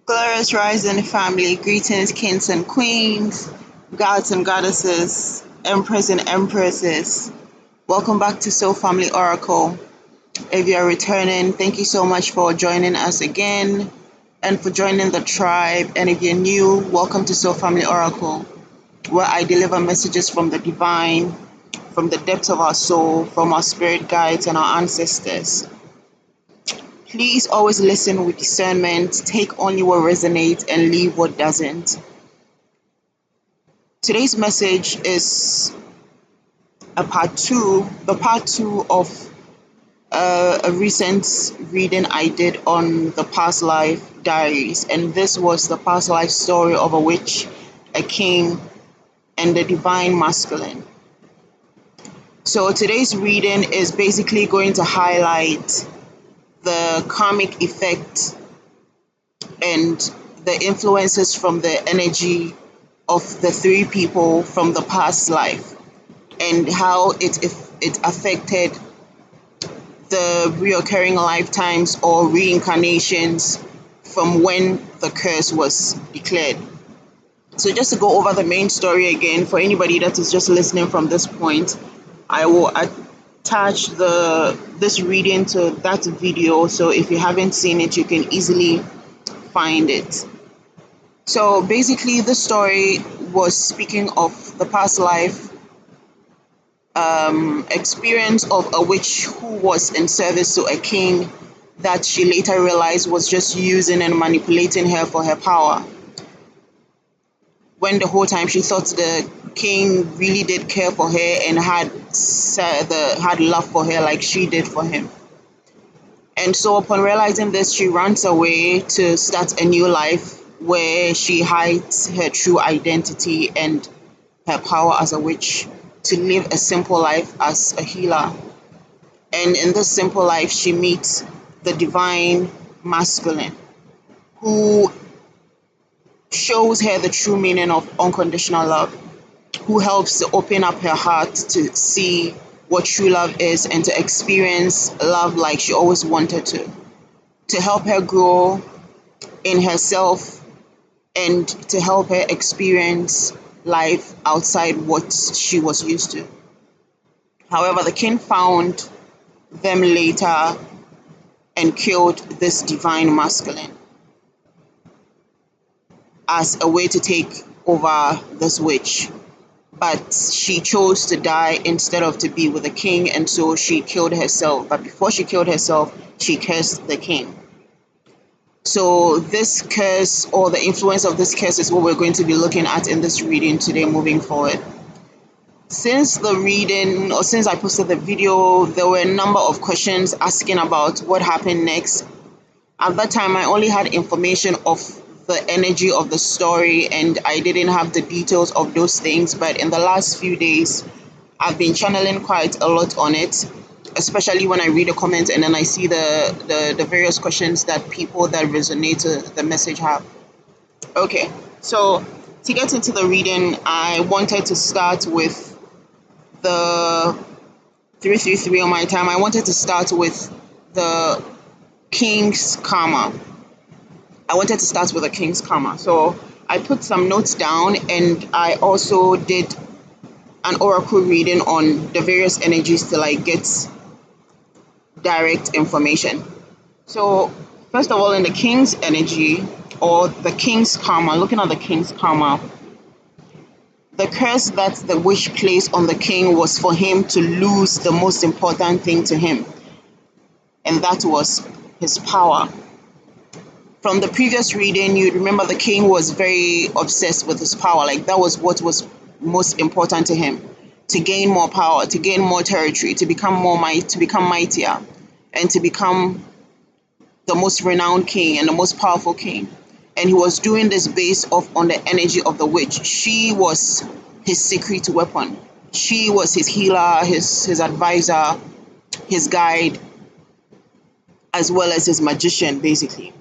Glorious rising family, greetings kings and queens, gods and goddesses, emperors and empresses. Welcome back to Soul Family Oracle. If you are returning, thank you so much for joining us again and for joining the tribe. And if you're new, welcome to Soul Family Oracle, where I deliver messages from the divine, from the depths of our soul, from our spirit guides and our ancestors. Please always listen with discernment, take only what resonates and leave what doesn't. Today's message is the part two of a recent reading I did on the past life diaries. And this was the past life story of a witch, a king, and the divine masculine. So today's reading is basically going to highlight the karmic effect and the influences from the energy of the three people from the past life and how it affected the reoccurring lifetimes or reincarnations from when the curse was declared. So just to go over the main story again, for anybody that is just listening from this point, I will attach this reading to that video, so if you haven't seen it, you can easily find it. So basically, the story was speaking of the past life experience of a witch who was in service to a king that she later realized was just using and manipulating her for her power, when the whole time she thought the king really did care for her and had love for her like she did for him. And so upon realizing this, she runs away to start a new life where she hides her true identity and her power as a witch to live a simple life as a healer. And in this simple life, she meets the divine masculine, who shows her the true meaning of unconditional love, who helps to open up her heart to see what true love is and to experience love like she always wanted to help her grow in herself and to help her experience life outside what she was used to. However, the king found them later and killed this divine masculine as a way to take over this witch. But she chose to die instead of to be with the king, and so she killed herself. But before she killed herself, she cursed the king. So this curse, or the influence of this curse, is what we're going to be looking at in this reading today moving forward. Since the reading, or since I posted the video, there were a number of questions asking about what happened next. At that time, I only had information of the energy of the story and I didn't have the details of those things. But in the last few days, I've been channeling quite a lot on it, especially when I read the comments and then I see the various questions that people that resonate to the message have. Okay, so to get into the reading, I wanted to start with the 333 on my time. I wanted to start with the King's Karma. So I put some notes down and I also did an oracle reading on the various energies to get direct information. So first of all, in the king's energy or the king's karma, looking at the king's karma, the curse that the witch placed on the king was for him to lose the most important thing to him, and that was his power. From the previous reading, you remember the king was very obsessed with his power. That was what was most important to him, to gain more power, to gain more territory, to become mightier, and to become the most renowned king and the most powerful king. And he was doing this based off on the energy of the witch. She was his secret weapon. She was his healer, his advisor, his guide, as well as his magician, basically.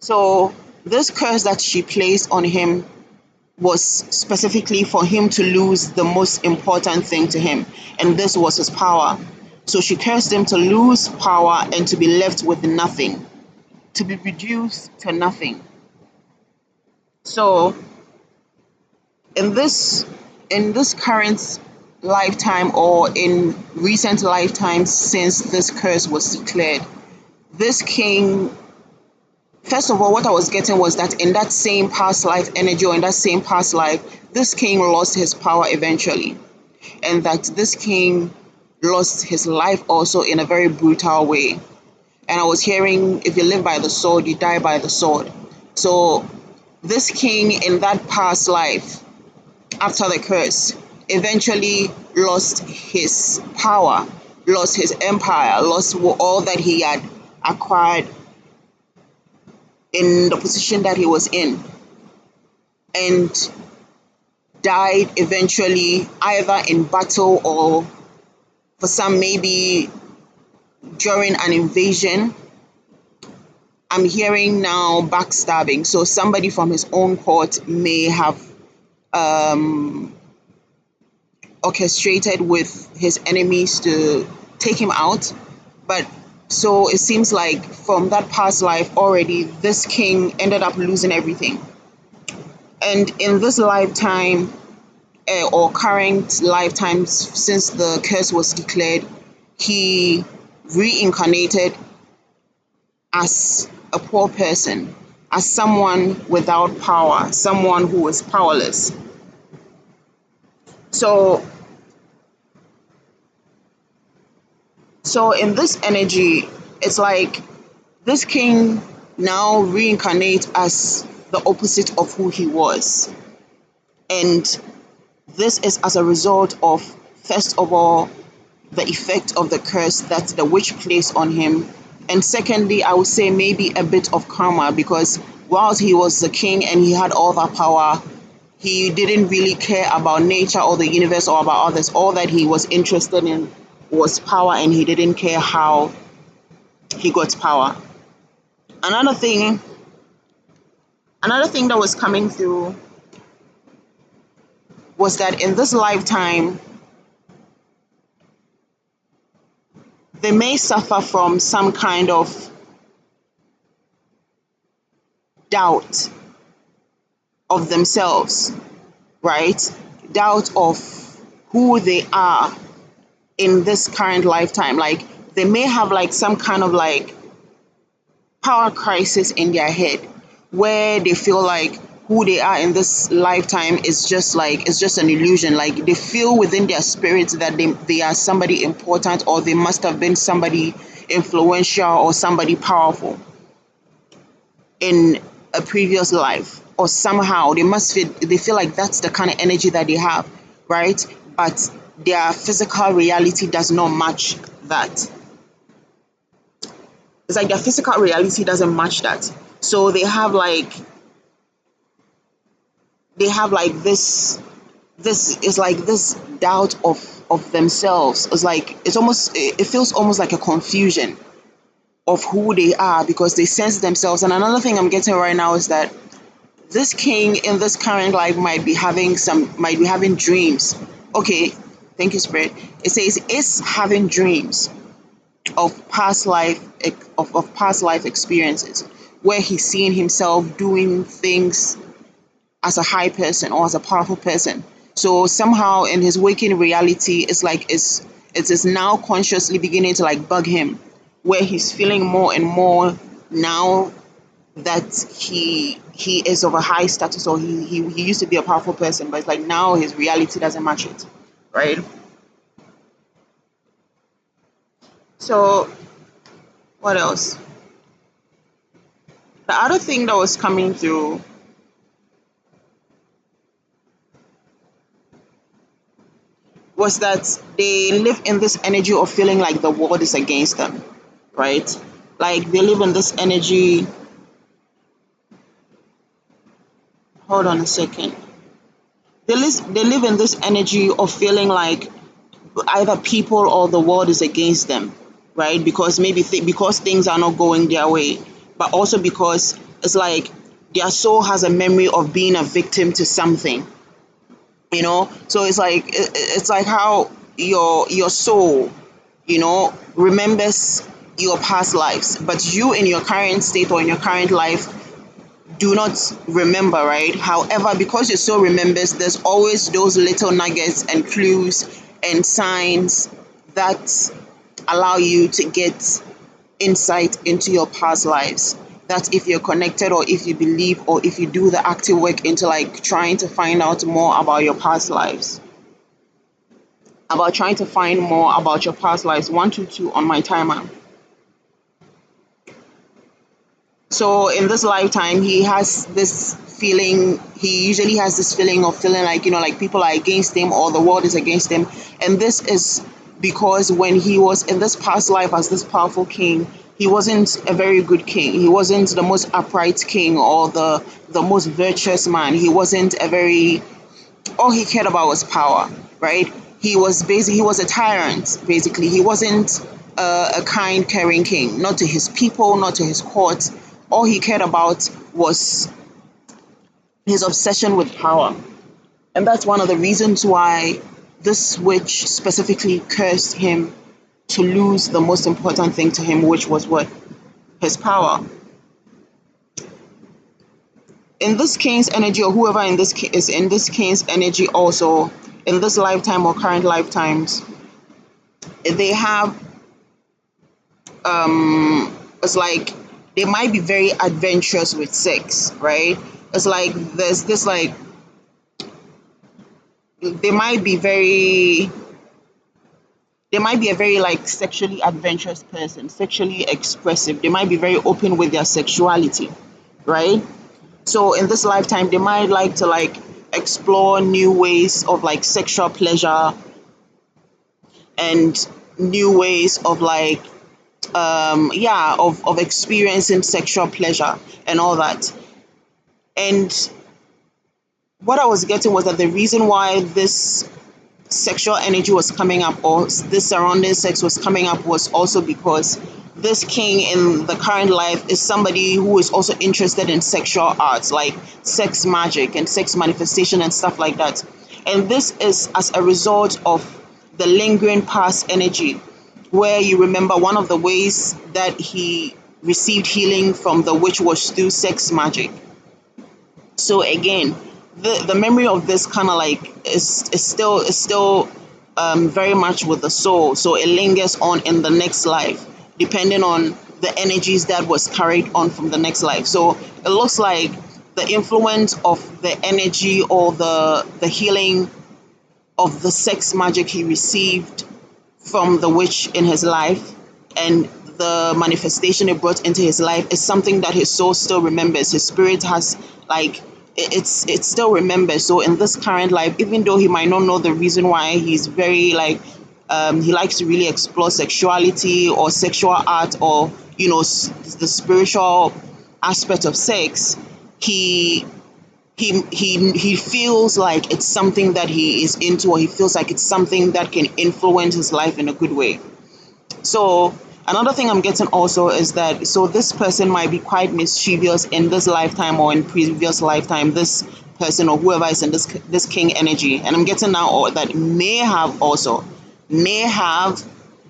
So this curse that she placed on him was specifically for him to lose the most important thing to him, and this was his power. So she cursed him to lose power and to be left with nothing. to be reduced to nothing. So in this current lifetime, or in recent lifetimes since this curse was declared, this king, first of all, what I was getting was that in that same past life energy, or in that same past life, this king lost his power eventually, and that this king lost his life also in a very brutal way. And I was hearing, if you live by the sword, you die by the sword. So this king in that past life, after the curse, eventually lost his power, lost his empire, lost all that he had acquired in the position that he was in, and died eventually, either in battle, or for some maybe during an invasion. I'm hearing now backstabbing. So somebody from his own court may have orchestrated with his enemies to take him out. But so it seems like from that past life already, this king ended up losing everything. And in this lifetime, or current lifetimes since the curse was declared, he reincarnated as a poor person, as someone without power, someone who is powerless. So so in this energy, it's like this king now reincarnates as the opposite of who he was. And this is as a result of, first of all, the effect of the curse that the witch placed on him. And secondly, I would say maybe a bit of karma, because whilst he was the king and he had all that power, he didn't really care about nature or the universe or about others. All that he was interested in was power, and he didn't care how he got power. Another thing, another thing that was coming through was that in this lifetime, they may suffer from some kind of doubt of themselves, right? Doubt of who they are in this current lifetime. Like they may have like some kind of like power crisis in their head, where they feel like who they are in this lifetime is just like, it's just an illusion. Like they feel within their spirits that they are somebody important, or they must have been somebody influential or somebody powerful in a previous life, or somehow they feel like that's the kind of energy that they have, right? But their physical reality does not match that. It's like their physical reality doesn't match that. So they have like this is like this doubt of themselves. It's like it feels almost like a confusion of who they are, because they sense themselves. And another thing I'm getting right now is that this king in this current life might be having dreams. Okay, thank you, Spirit. It says is having dreams of past life experiences, where he's seeing himself doing things as a high person or as a powerful person. So somehow in his waking reality, it's like it is now consciously beginning to like bug him, where he's feeling more and more now that he is of a high status, or he used to be a powerful person, but it's like now his reality doesn't match it, right? So what else? The other thing that was coming through was that they live in this energy of feeling like the world is against them, right? Like they live in this energy. Hold on a second. They live in this energy of feeling like either people or the world is against them, right? Because maybe because things are not going their way, but also because it's like their soul has a memory of being a victim to something, So it's like how your soul, remembers your past lives, but you in your current state or in your current life do not remember, right? However, because your soul remembers, there's always those little nuggets and clues and signs that allow you to get insight into your past lives. That if you're connected, or if you believe, or if you do the active work into like trying to find out more about your past lives, about trying to find more about your past lives. 122 on my timer. So in this lifetime, he has this feeling, he usually has this feeling of feeling like, like people are against him or the world is against him. And this is because when he was in this past life as this powerful king, he wasn't a very good king. He wasn't the most upright king or the most virtuous man. He wasn't a very, all he cared about was power, right? He was a tyrant, basically. He wasn't a kind, caring king, not to his people, not to his court. All he cared about was his obsession with power. And that's one of the reasons why this witch specifically cursed him to lose the most important thing to him, which was what? His power. In this king's energy, or whoever in this is in this king's energy also, in this lifetime or current lifetimes, they have it's like they might be very adventurous with sex, right? It's like there's this like they might be very they might be a very like sexually adventurous person, sexually expressive. They might be very open with their sexuality, right? So in this lifetime they might like to like explore new ways of like sexual pleasure and new ways of like of experiencing sexual pleasure and all that. And what I was getting was that the reason why this sexual energy was coming up, or this surrounding sex was coming up, was also because this king in the current life is somebody who is also interested in sexual arts, like sex magic and sex manifestation and stuff like that. And this is as a result of the lingering past energy, where you remember one of the ways that he received healing from the witch was through sex magic. So again, the memory of this kind of like is still very much with the soul, so it lingers on in the next life, depending on the energies that was carried on from the next life. So it looks like the influence of the energy or the healing of the sex magic he received from the witch in his life, and the manifestation it brought into his life, is something that his soul still remembers. His spirit has like it still remembers. So in this current life, even though he might not know the reason why, he's very like he likes to really explore sexuality or sexual art, or the spiritual aspect of sex. He he he he feels like it's something that he is into, or he feels like it's something that can influence his life in a good way. So another thing I'm getting also is that, so this person might be quite mischievous in this lifetime or in previous lifetime, this person or whoever is in this king energy. And I'm getting now, or that may have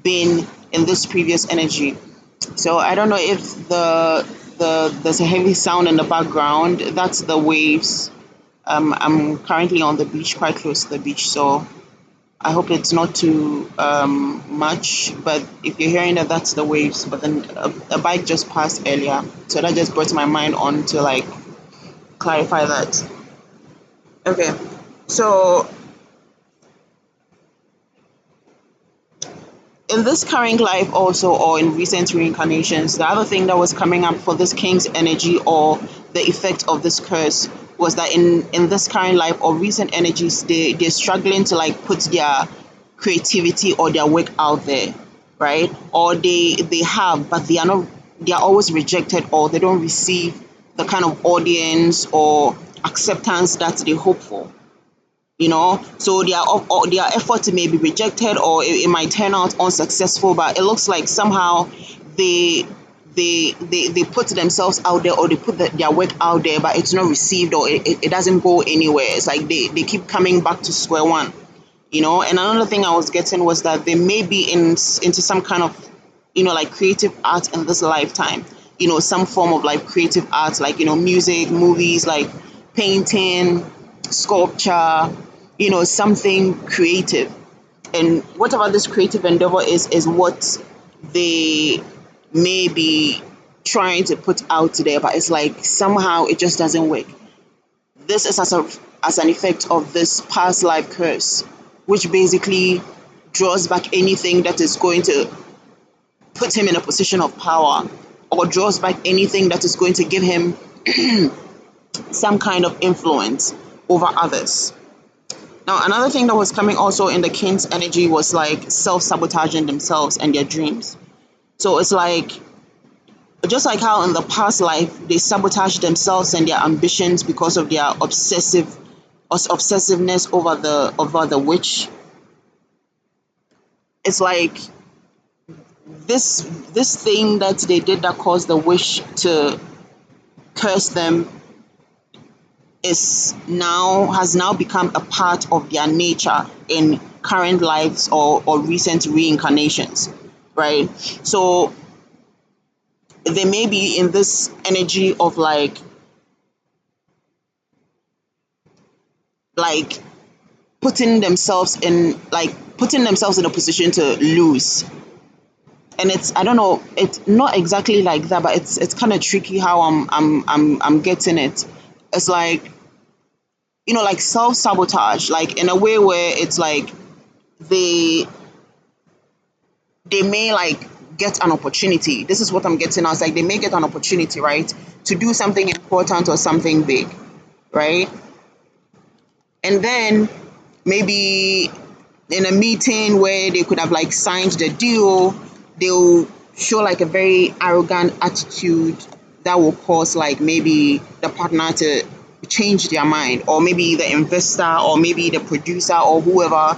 been in this previous energy. So I don't know if there's a heavy sound in the background. That's the waves. I'm currently on the beach, quite close to the beach, so I hope it's not too much. But if you're hearing that, that's the waves. But then a bike just passed earlier, so that just brought my mind on to like clarify that. Okay, so in this current life also, or in recent reincarnations, the other thing that was coming up for this king's energy, or the effect of this curse, was that in this current life or recent energies, they're struggling to like put their creativity or their work out there, right? Or they have, but they are always rejected, or they don't receive the kind of audience or acceptance that they hope for. So their effort may be rejected, or it might turn out unsuccessful, but it looks like somehow they they put themselves out there, or they put their work out there, but it's not received, or it doesn't go anywhere. It's like they keep coming back to square one. And another thing I was getting was that they may be into some kind of like creative art in this lifetime, some form of like creative art, like, music, movies, like painting, sculpture, something creative. And whatever this creative endeavor is what they may be trying to put out there, but it's like somehow it just doesn't work. This is as an effect of this past life curse, which basically draws back anything that is going to put him in a position of power, or draws back anything that is going to give him some kind of influence over others. Now, another thing that was coming also in the king's energy was like self-sabotaging themselves and their dreams. So it's like, just like how in the past life they sabotage themselves and their ambitions because of their obsessiveness over the witch. It's like this thing that they did that caused the witch to curse them has now become a part of their nature in current lives, or recent reincarnations, right? So they may be in this energy of like putting themselves in a position to lose. And it's, I don't know, it's not exactly like that, but it's kind of tricky how I'm getting it. It's like, like self-sabotage, like in a way where it's like they they may like get an opportunity. This is what I'm getting at. It's like they may get an opportunity, right, to do something important or something big, right? And then maybe in a meeting where they could have like signed the deal, they'll show like a very arrogant attitude that will cause like maybe the partner to change their mind, or maybe the investor, or maybe the producer, or whoever,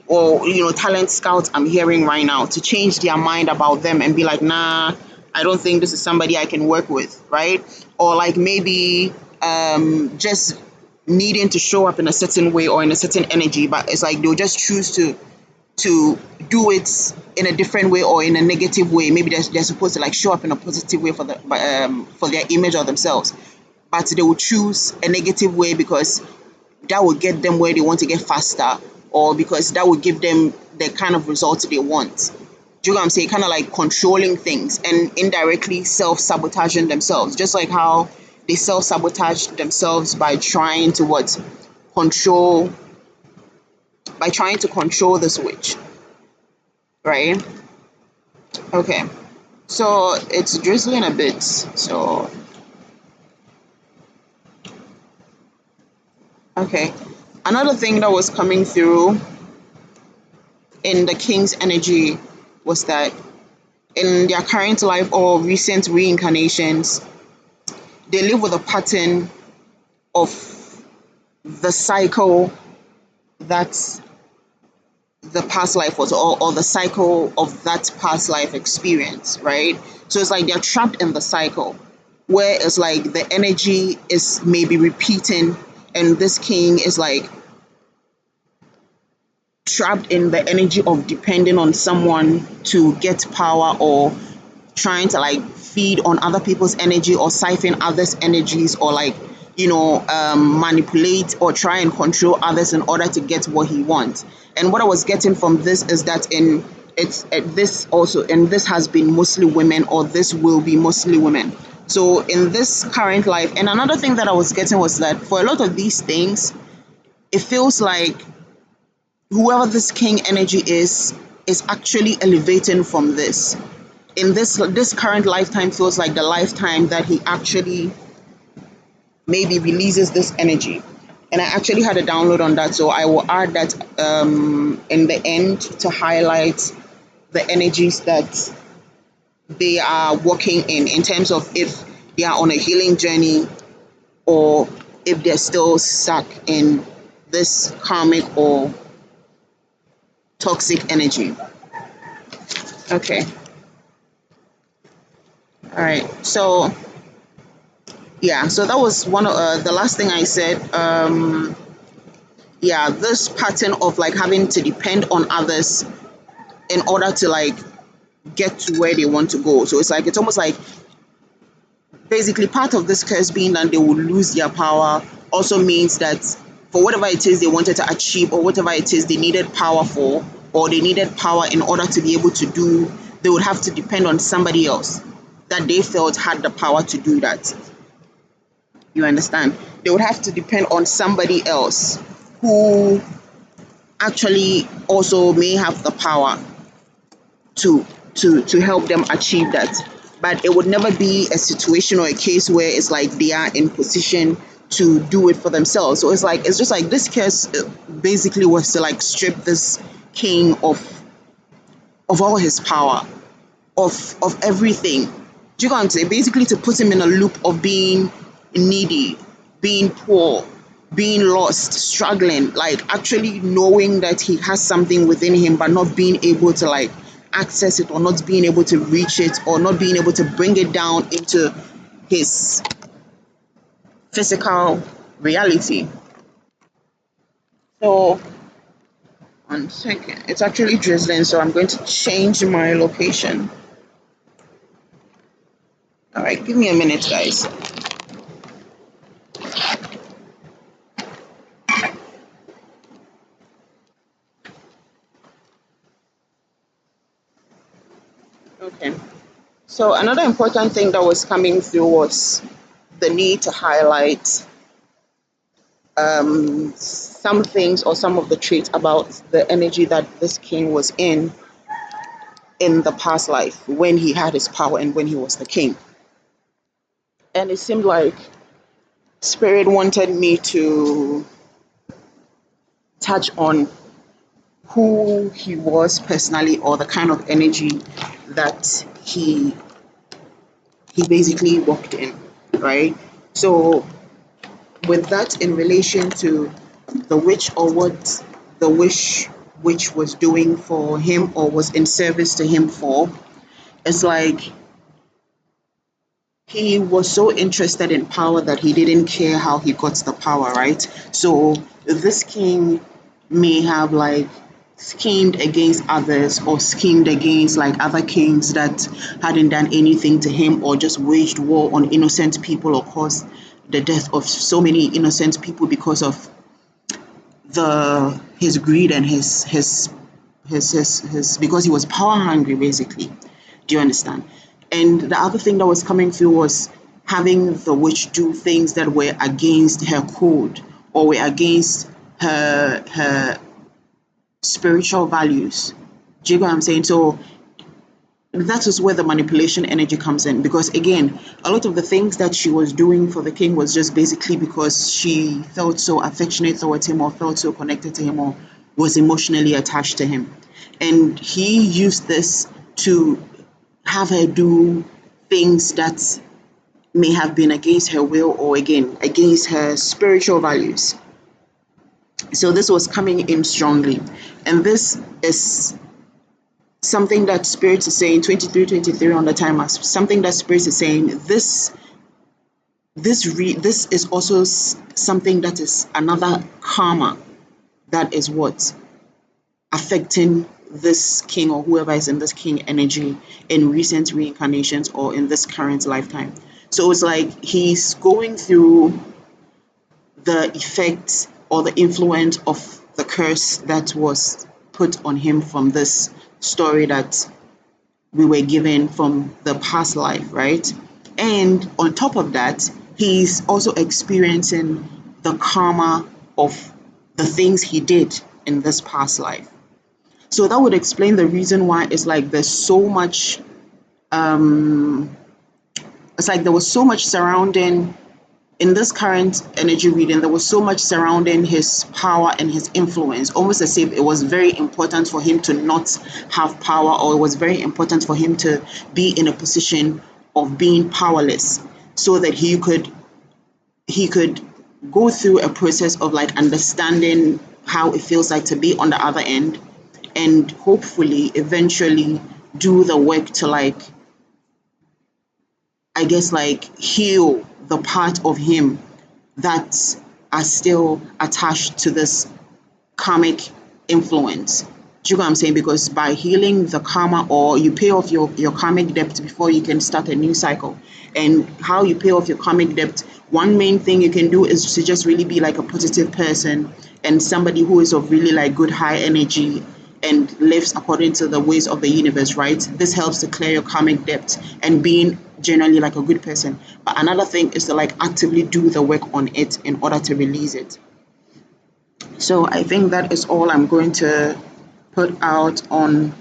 or talent scouts I'm hearing right now, to change their mind about them and be like, nah, I don't think this is somebody I can work with, right? Or like maybe just needing to show up in a certain way or in a certain energy, but it's like they'll just choose to do it in a different way or in a negative way. Maybe they're supposed to like show up in a positive way for their image of themselves, but they will choose a negative way because that will get them where they want to get faster, or because that will give them the kind of results they want. Do you know what I'm saying? Kind of like controlling things and indirectly self-sabotaging themselves, just like how they self-sabotage themselves by trying to what control by trying to control the switch, right? Okay, so it's drizzling a bit. So okay, another thing that was coming through in the king's energy was that in their current life or recent reincarnations, they live with a pattern of the cycle that the past life was, or the cycle of that past life experience, right? So it's like they're trapped in the cycle where it's like the energy is maybe repeating, and this king is like trapped in the energy of depending on someone to get power, or trying to like feed on other people's energy, or siphon others' energies, or like manipulate or try and control others in order to get what he wants. And what I was getting from this is that this also, and this has been mostly women, or this will be mostly women. So in this current life, and another thing that I was getting was that for a lot of these things, it feels like whoever this king energy is actually elevating from this. In this current lifetime feels like the lifetime that he actually maybe releases this energy. And I actually had a download on that, so I will add that in the end to highlight the energies that they are working in terms of if they are on a healing journey, or if they're still stuck in this karmic or toxic energy. Okay. All right. So yeah, so that was one of the last thing I said. Yeah, this pattern of like having to depend on others in order to like get to where they want to go. So it's almost like basically part of this curse being that they will lose their power also means that for whatever it is they wanted to achieve or whatever it is they needed power for, or they needed power in order to be able to do, they would have to depend on somebody else that they felt had the power to do that. You understand? They would have to depend on somebody else who actually also may have the power to to help them achieve that. But it would never be a situation or a case where it's like they are in position to do it for themselves. So it's just like this case basically was to like strip this king of all his power, of everything. Do you know what I'm saying? Basically to put him in a loop of being needy, being poor, being lost, struggling, like actually knowing that he has something within him but not being able to like access it, or not being able to reach it, or not being able to bring it down into his physical reality. So 1 second. It's actually drizzling, so I'm going to change my location. All right, give me a minute, guys. Okay. So another important thing that was coming through was the need to highlight some things or some of the traits about the energy that this king was in the past life when he had his power and when he was the king. And it seemed like spirit wanted me to touch on who he was personally, or the kind of energy that he basically walked in, right? So with that in relation to the witch, or what the witch was doing for him or was in service to him for, it's like he was so interested in power that he didn't care how he got the power, right? So this king may have like schemed against others, or schemed against like other kings that hadn't done anything to him, or just waged war on innocent people, or caused the death of so many innocent people because of the his greed and his because he was power hungry basically. Do you understand? And the other thing that was coming through was having the witch do things that were against her code, or were against her spiritual values. Do you get what I'm saying? So that is where the manipulation energy comes in, because again, a lot of the things that she was doing for the king was just basically because she felt so affectionate towards him, or felt so connected to him, or was emotionally attached to him. And he used this to have her do things that may have been against her will, or again against her spiritual values. So this was coming in strongly, and this is something that spirit is saying 2323 on the timer. Something that spirit is saying, this is also something that is another karma that is what affecting this king, or whoever is in this king energy in recent reincarnations or in this current lifetime. So it's like he's going through the effects or the influence of the curse that was put on him from this story that we were given from the past life, right? And on top of that, he's also experiencing the karma of the things he did in this past life. So that would explain the reason why it's like there's so much, it's like there was so much surrounding, in this current energy reading, there was so much surrounding his power and his influence, almost as if it was very important for him to not have power, or it was very important for him to be in a position of being powerless, so that he could go through a process of like understanding how it feels like to be on the other end, and hopefully eventually do the work to like, I guess, like heal the part of him that are still attached to this karmic influence. Do you know what I'm saying? Because by healing the karma, or you pay off your karmic debt before you can start a new cycle. And how you pay off your karmic debt, one main thing you can do is to just really be like a positive person and somebody who is of really like good high energy and lives according to the ways of the universe, right? This helps to clear your karmic debt and being generally like a good person. But another thing is to like actively do the work on it in order to release it. So I think that is all I'm going to put out on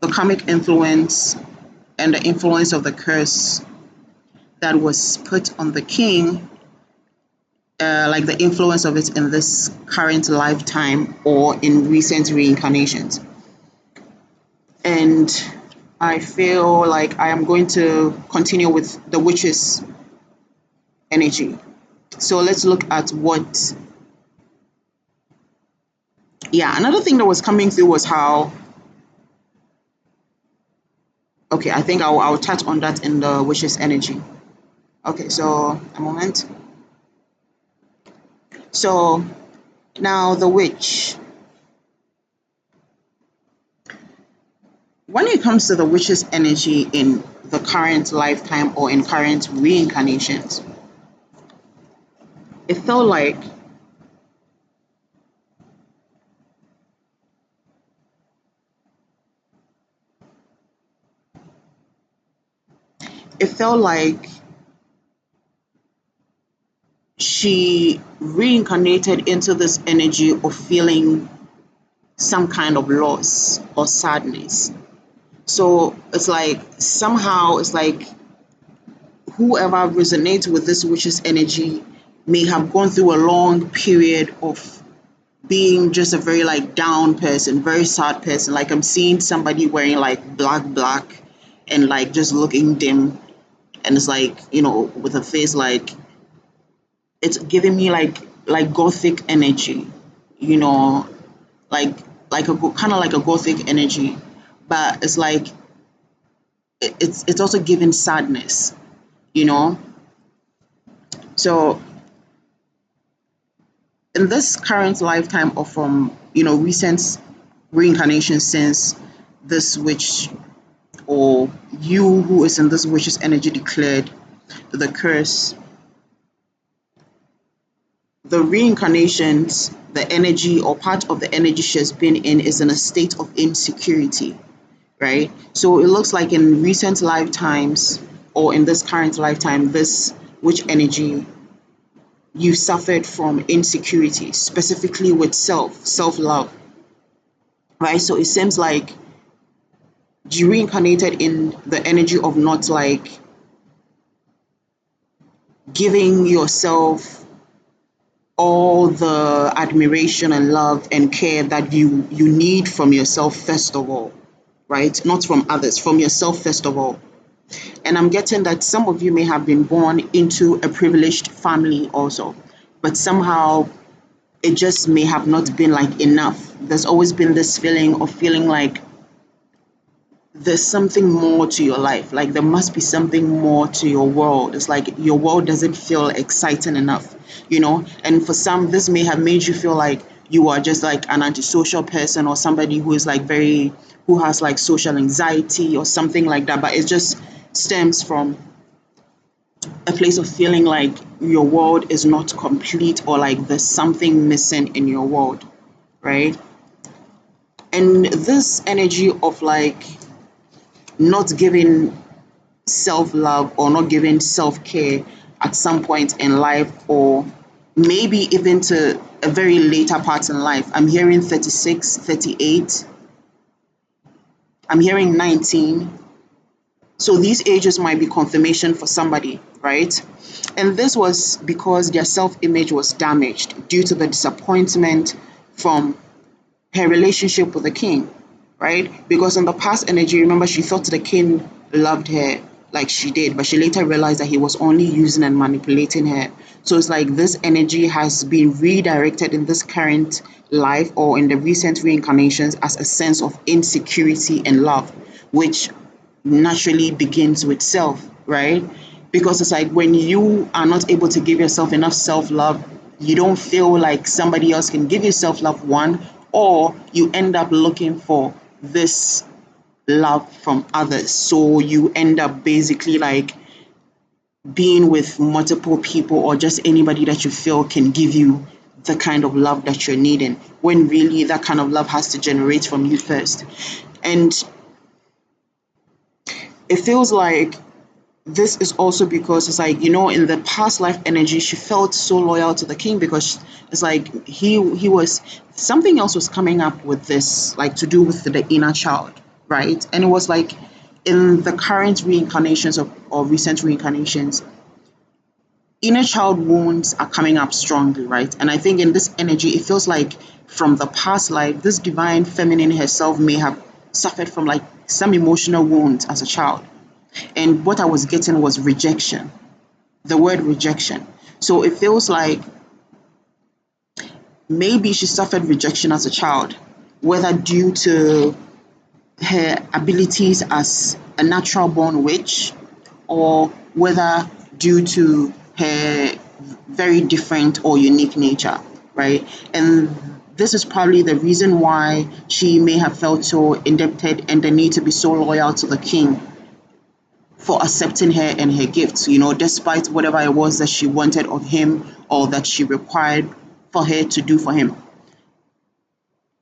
the karmic influence and the influence of the curse that was put on the king, like the influence of it in this current lifetime or in recent reincarnations. And I feel like I am going to continue with the witch's energy. So let's look at what, yeah, another thing that was coming through was how, okay, I think I'll touch on that in the witch's energy. Okay, so a moment. So now the witch. When it comes to the witch's energy in the current lifetime or in current reincarnations, it felt like it felt like she reincarnated into this energy of feeling some kind of loss or sadness. So it's like somehow it's like whoever resonates with this witch's energy may have gone through a long period of being just a very like down person, very sad person. Like I'm seeing somebody wearing like black and like just looking dim, and it's like, with a face like it's giving me like gothic energy, you know, like like a kind of like a gothic energy, but it's like it's also giving sadness, you know. So in this current lifetime or from recent reincarnation since this witch or you who is in this witch's energy declared the curse, the reincarnations, the energy or part of the energy she has been in is in a state of insecurity, right? So it looks like in recent lifetimes or in this current lifetime, this witch energy, you suffered from insecurity, specifically with self-love, right? So it seems like you reincarnated in the energy of not like giving yourself all the admiration and love and care that you need from yourself first of all, right? Not from others, from yourself first of all. And I'm getting that some of you may have been born into a privileged family also, but somehow it just may have not been like enough. There's always been this feeling of feeling like there's something more to your life. Like there must be something more to your world. It's like your world doesn't feel exciting enough, you know? And for some, this may have made you feel like you are just like an antisocial person or somebody who is like who has like social anxiety or something like that. But it just stems from a place of feeling like your world is not complete or like there's something missing in your world, right? And this energy of like not giving self love or not giving self care at some point in life, or maybe even to a very later part in life. I'm hearing 36, 38, I'm hearing 19. So these ages might be confirmation for somebody, right? And this was because their self image was damaged due to the disappointment from her relationship with the king, right? Because in the past energy, remember, she thought the king loved her like she did, but she later realized that he was only using and manipulating her. So it's like this energy has been redirected in this current life or in the recent reincarnations as a sense of insecurity and love, which naturally begins with self, right? Because it's like when you are not able to give yourself enough self love, you don't feel like somebody else can give you self love, one, or you end up looking for this love from others. So you end up basically like being with multiple people or just anybody that you feel can give you the kind of love that you're needing, when really that kind of love has to generate from you first. And it feels like this is also because it's like, in the past life energy, she felt so loyal to the king because it's like he was, something else was coming up with this, like to do with the inner child, right? And it was like in the current reincarnations or recent reincarnations, inner child wounds are coming up strongly, right? And I think in this energy, it feels like from the past life, this divine feminine herself may have suffered from like some emotional wounds as a child. And what I was getting was rejection, the word rejection. So it feels like maybe she suffered rejection as a child, whether due to her abilities as a natural born witch, or whether due to her very different or unique nature, right? And this is probably the reason why she may have felt so indebted and the need to be so loyal to the king for accepting her and her gifts, despite whatever it was that she wanted of him or that she required for her to do for him.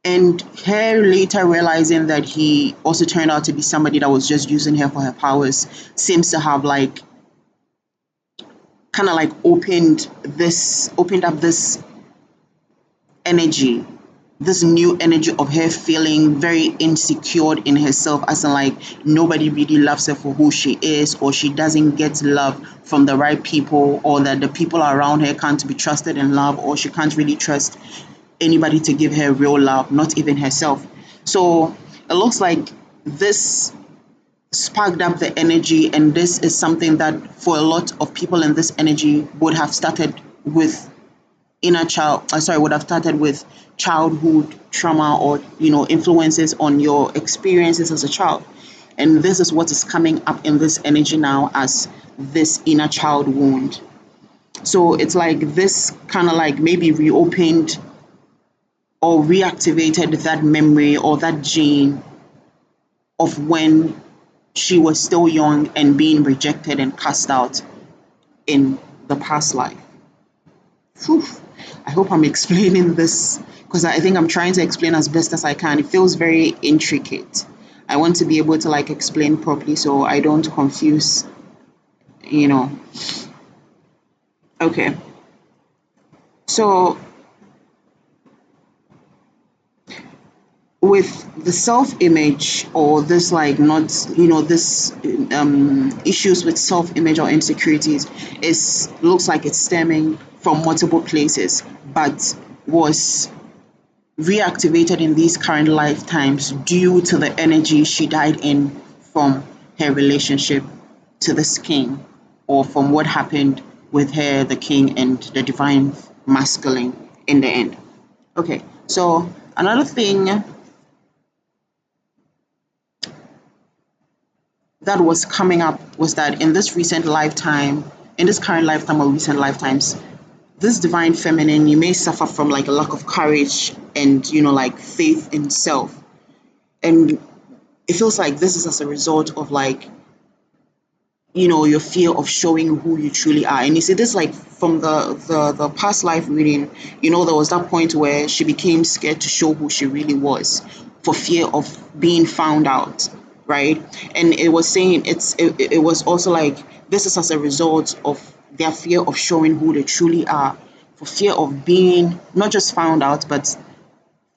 And her later realizing that he also turned out to be somebody that was just using her for her powers seems to have like kind of like opened up this energy, this new energy of her feeling very insecure in herself, as in like nobody really loves her for who she is, or she doesn't get love from the right people, or that the people around her can't be trusted and loved, or she can't really trust anybody to give her real love, not even herself. So it looks like this sparked up the energy, and this is something that for a lot of people in this energy would have started with would have started with childhood trauma, or influences on your experiences as a child. And this is what is coming up in this energy now as this inner child wound. So it's like this kind of like maybe reopened or reactivated that memory or that gene of when she was still young and being rejected and cast out in the past life. Whew. I hope I'm explaining this, because I think I'm trying to explain as best as I can. It feels very intricate. I want to be able to like explain properly so I don't confuse, you know. Okay. So with the self-image, or this like not this issues with self-image or insecurities, is looks like it's stemming from multiple places, but was reactivated in these current lifetimes due to the energy she died in from her relationship to this king, or from what happened with her, the king, and the divine masculine in the end. Okay, so another thing that was coming up was that in this recent lifetime, in this current lifetime or recent lifetimes, this divine feminine, you may suffer from like a lack of courage and like faith in self. And it feels like this is as a result of like your fear of showing who you truly are. And you see this like from the past life reading, there was that point where she became scared to show who she really was for fear of being found out, right? And it was saying it was also like this is as a result of their fear of showing who they truly are, for fear of being not just found out, but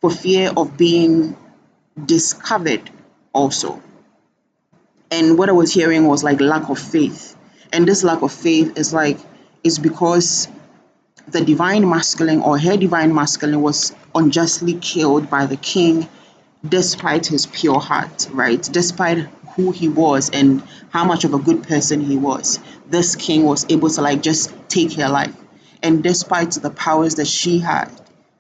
for fear of being discovered also. And what I was hearing was like lack of faith. And this lack of faith is because the divine masculine, or her divine masculine, was unjustly killed by the king despite his pure heart, right? Despite who he was and how much of a good person he was. This king was able to like just take her life. And despite the powers that she had,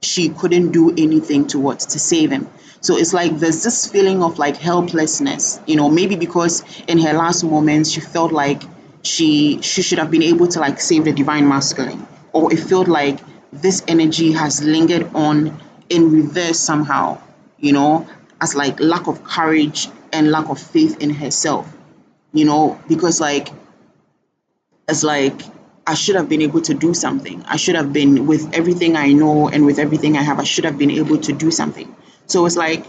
she couldn't do anything to save him. So it's like there's this feeling of like helplessness, maybe because in her last moments she felt like she should have been able to like save the divine masculine, or it felt like this energy has lingered on in reverse somehow, you know, as like lack of courage and lack of faith in herself, because like it's like I should have been able to do something. I should have been, with everything I know and with everything I have, I should have been able to do something. So it's like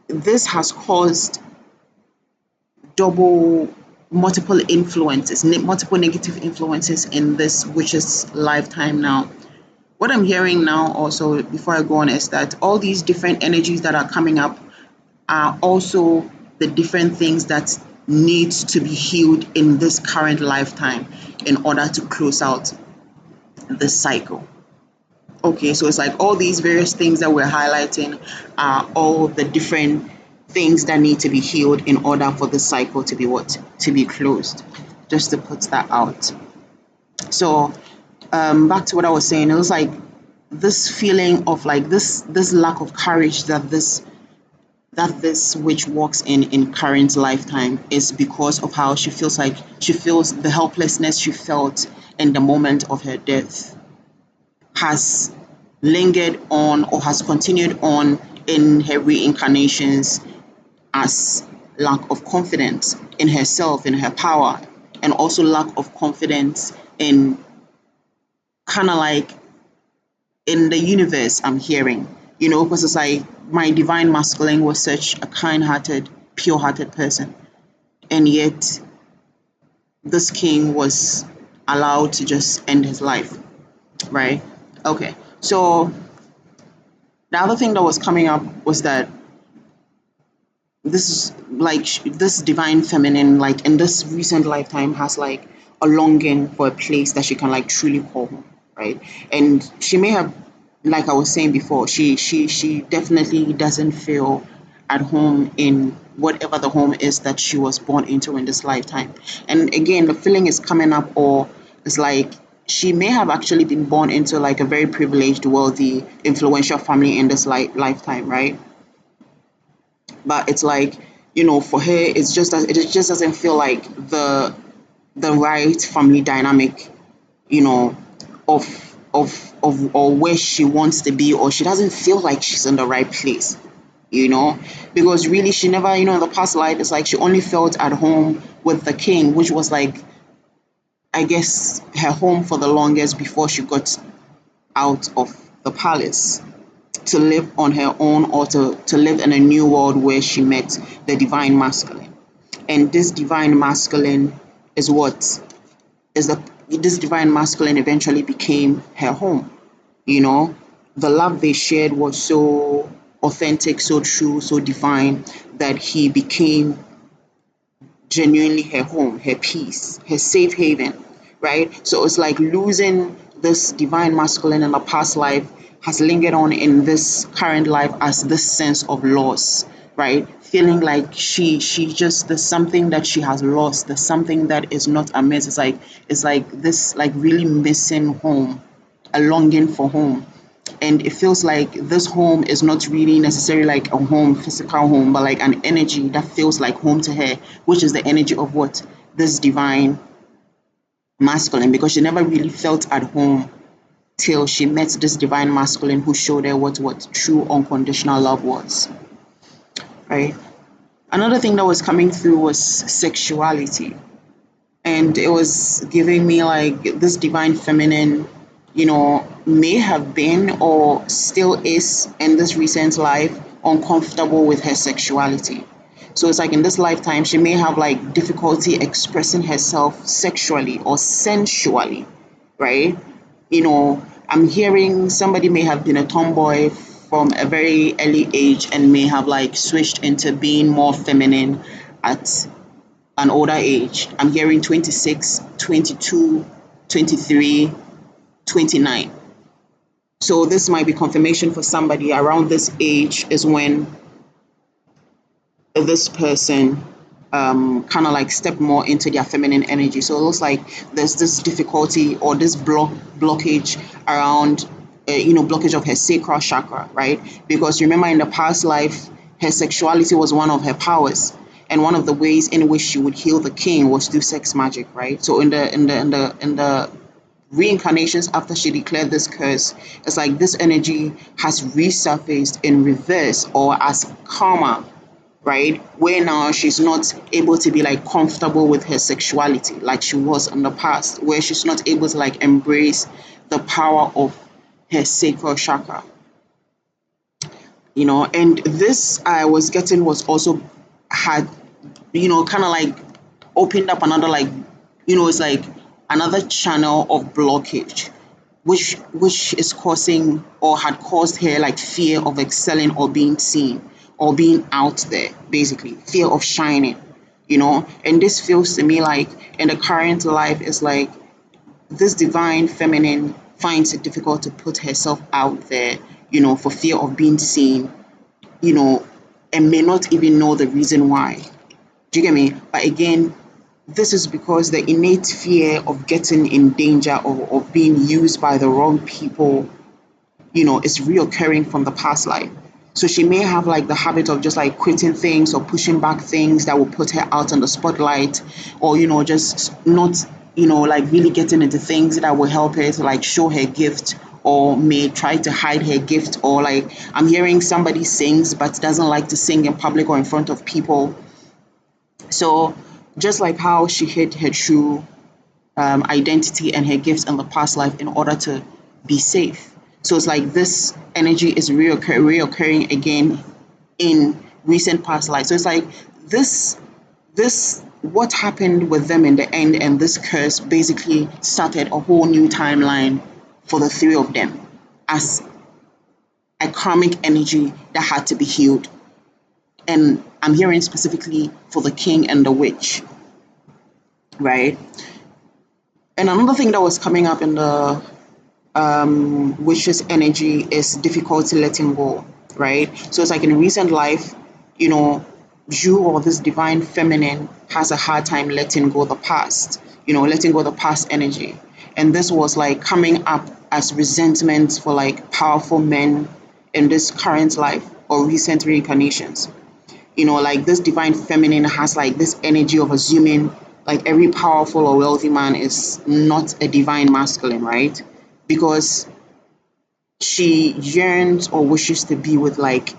this has caused double multiple influences, multiple negative influences in this witch's lifetime now. What I'm hearing now also before I go on is that all these different energies that are coming up are also the different things that needs to be healed in this current lifetime in order to close out the cycle. Okay, so it's like all these various things that we're highlighting are all the different things that need to be healed in order for the cycle to be what? To be closed. Just to put that out. So back to what I was saying, it was like this feeling of like this lack of courage that this witch walks in current lifetime is because of how she feels the helplessness she felt in the moment of her death has lingered on or has continued on in her reincarnations as lack of confidence in herself, in her power, and also lack of confidence in kind of like in the universe. I'm hearing, because it's like my divine masculine was such a kind-hearted, pure-hearted person, and yet this king was allowed to just end his life, right? Okay, so the other thing that was coming up was that this is like this divine feminine, like in this recent lifetime, has like a longing for a place that she can like truly call home, right? And she may have, like I was saying before, she definitely doesn't feel at home in whatever the home is that she was born into in this lifetime. And again, the feeling is coming up, or it's like she may have actually been born into like a very privileged, wealthy, influential family in this lifetime, right? But it's like, for her, it just doesn't feel like the right family dynamic, you know or where she wants to be, or she doesn't feel like she's in the right place, because really she never, in the past life, it's like she only felt at home with the king, which was like, I guess, her home for the longest before she got out of the palace to live on her own, or to live in a new world where she met the divine masculine. And this divine masculine is what is the this divine masculine eventually became her home. You know, the love they shared was so authentic, so true, so divine, that he became genuinely her home, her peace, her safe haven, right? So it's like losing this divine masculine in a past life has lingered on in this current life as this sense of loss, right? Feeling like she just, there's something that she has lost, there's something that is not amiss. It's like this like really missing home, a longing for home. And it feels like this home is not really necessarily like a home, physical home, but like an energy that feels like home to her, which is the energy of what? This divine masculine, because she never really felt at home till she met this divine masculine who showed her what true unconditional love was, right? Another thing that was coming through was sexuality, and it was giving me like this divine feminine, may have been or still is in this recent life uncomfortable with her sexuality. So it's like in this lifetime she may have like difficulty expressing herself sexually or sensually, right? I'm hearing somebody may have been a tomboy from a very early age and may have like switched into being more feminine at an older age. I'm hearing 26, 22, 23, 29. So this might be confirmation for somebody around this age is when this person kind of like step more into their feminine energy. So it looks like there's this difficulty or this blockage around, blockage of her sacral chakra, right? Because remember, in the past life, her sexuality was one of her powers, and one of the ways in which she would heal the king was through sex magic, right? So in the reincarnations after she declared this curse, it's like this energy has resurfaced in reverse or as karma, right? Where now she's not able to be like comfortable with her sexuality like she was in the past, where she's not able to like embrace the power of her sacral chakra, and this I was getting was also had, kind of like opened up another like, it's like another channel of blockage, which is causing or had caused her like fear of excelling or being seen or being out there, basically fear of shining, and this feels to me like in the current life is like this divine feminine finds it difficult to put herself out there, for fear of being seen, you know, and may not even know the reason why. Do you get me? But again, this is because the innate fear of getting in danger of being used by the wrong people, is reoccurring from the past life. So she may have like the habit of just like quitting things or pushing back things that will put her out on the spotlight, or just not, like really getting into things that will help her to like show her gift, or may try to hide her gift, or like I'm hearing somebody sings but doesn't like to sing in public or in front of people. So just like how she hid her true identity and her gifts in the past life in order to be safe. So it's like this energy is reoccurring again in recent past lives. So it's like this what happened with them in the end, and this curse basically started a whole new timeline for the three of them as a karmic energy that had to be healed. And I'm hearing specifically for the king and the witch, right? And another thing that was coming up in the witch's energy is difficulty letting go, right? So it's like in recent life, you know, you or this divine feminine has a hard time letting go the past, letting go the past energy. And this was like coming up as resentment for like powerful men in this current life or recent reincarnations. Like this divine feminine has like this energy of assuming like every powerful or wealthy man is not a divine masculine, right? Because she yearns or wishes to be with like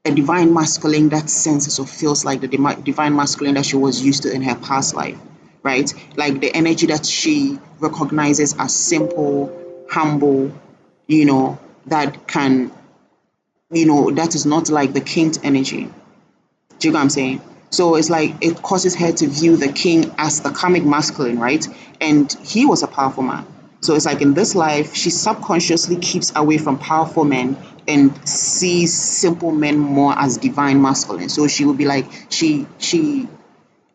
a divine masculine that senses or feels like the divine masculine that she was used to in her past life, right? Like the energy that she recognizes as simple, humble, that can, that is not like the king's energy. Do you get what I'm saying? So it's like it causes her to view the king as the karmic masculine, right? And he was a powerful man. So it's like in this life, she subconsciously keeps away from powerful men and sees simple men more as divine masculine. So she would be like, she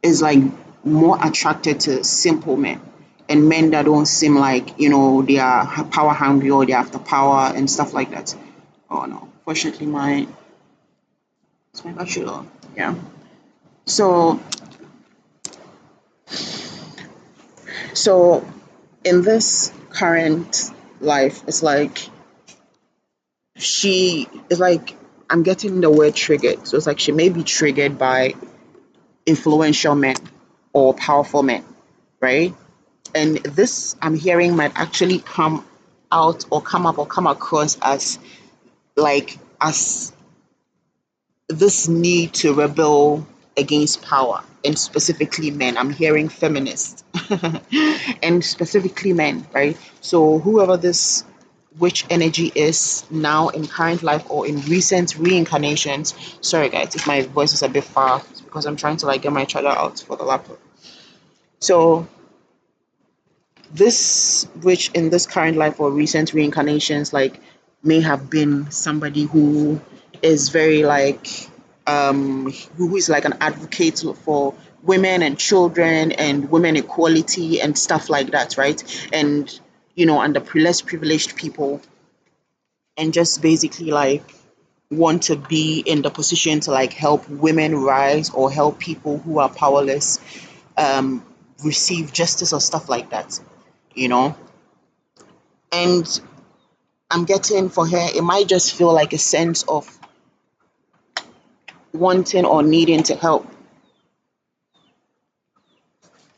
is like more attracted to simple men and men that don't seem like, they are power hungry or they're after power and stuff like that. Oh no, fortunately it's my battery low. Yeah. So so in this current life, it's like she is like I'm getting the word triggered. So it's like she may be triggered by influential men or powerful men, right? And this I'm hearing might actually come out or come up or come across as like as this need to rebel against power, and specifically men. I'm hearing feminists and specifically men, right? So whoever this witch energy is now in current life or in recent reincarnations. Sorry guys, if my voice is a bit far, it's because I'm trying to like get my charger out for the laptop. So this witch in this current life or recent reincarnations like may have been somebody who is very like who is like an advocate for women and children and women equality and stuff like that, right? And and the less privileged people, and just basically like want to be in the position to like help women rise or help people who are powerless um receive justice or stuff like that, you know and I'm getting for her, it might just feel like a sense of wanting or needing to help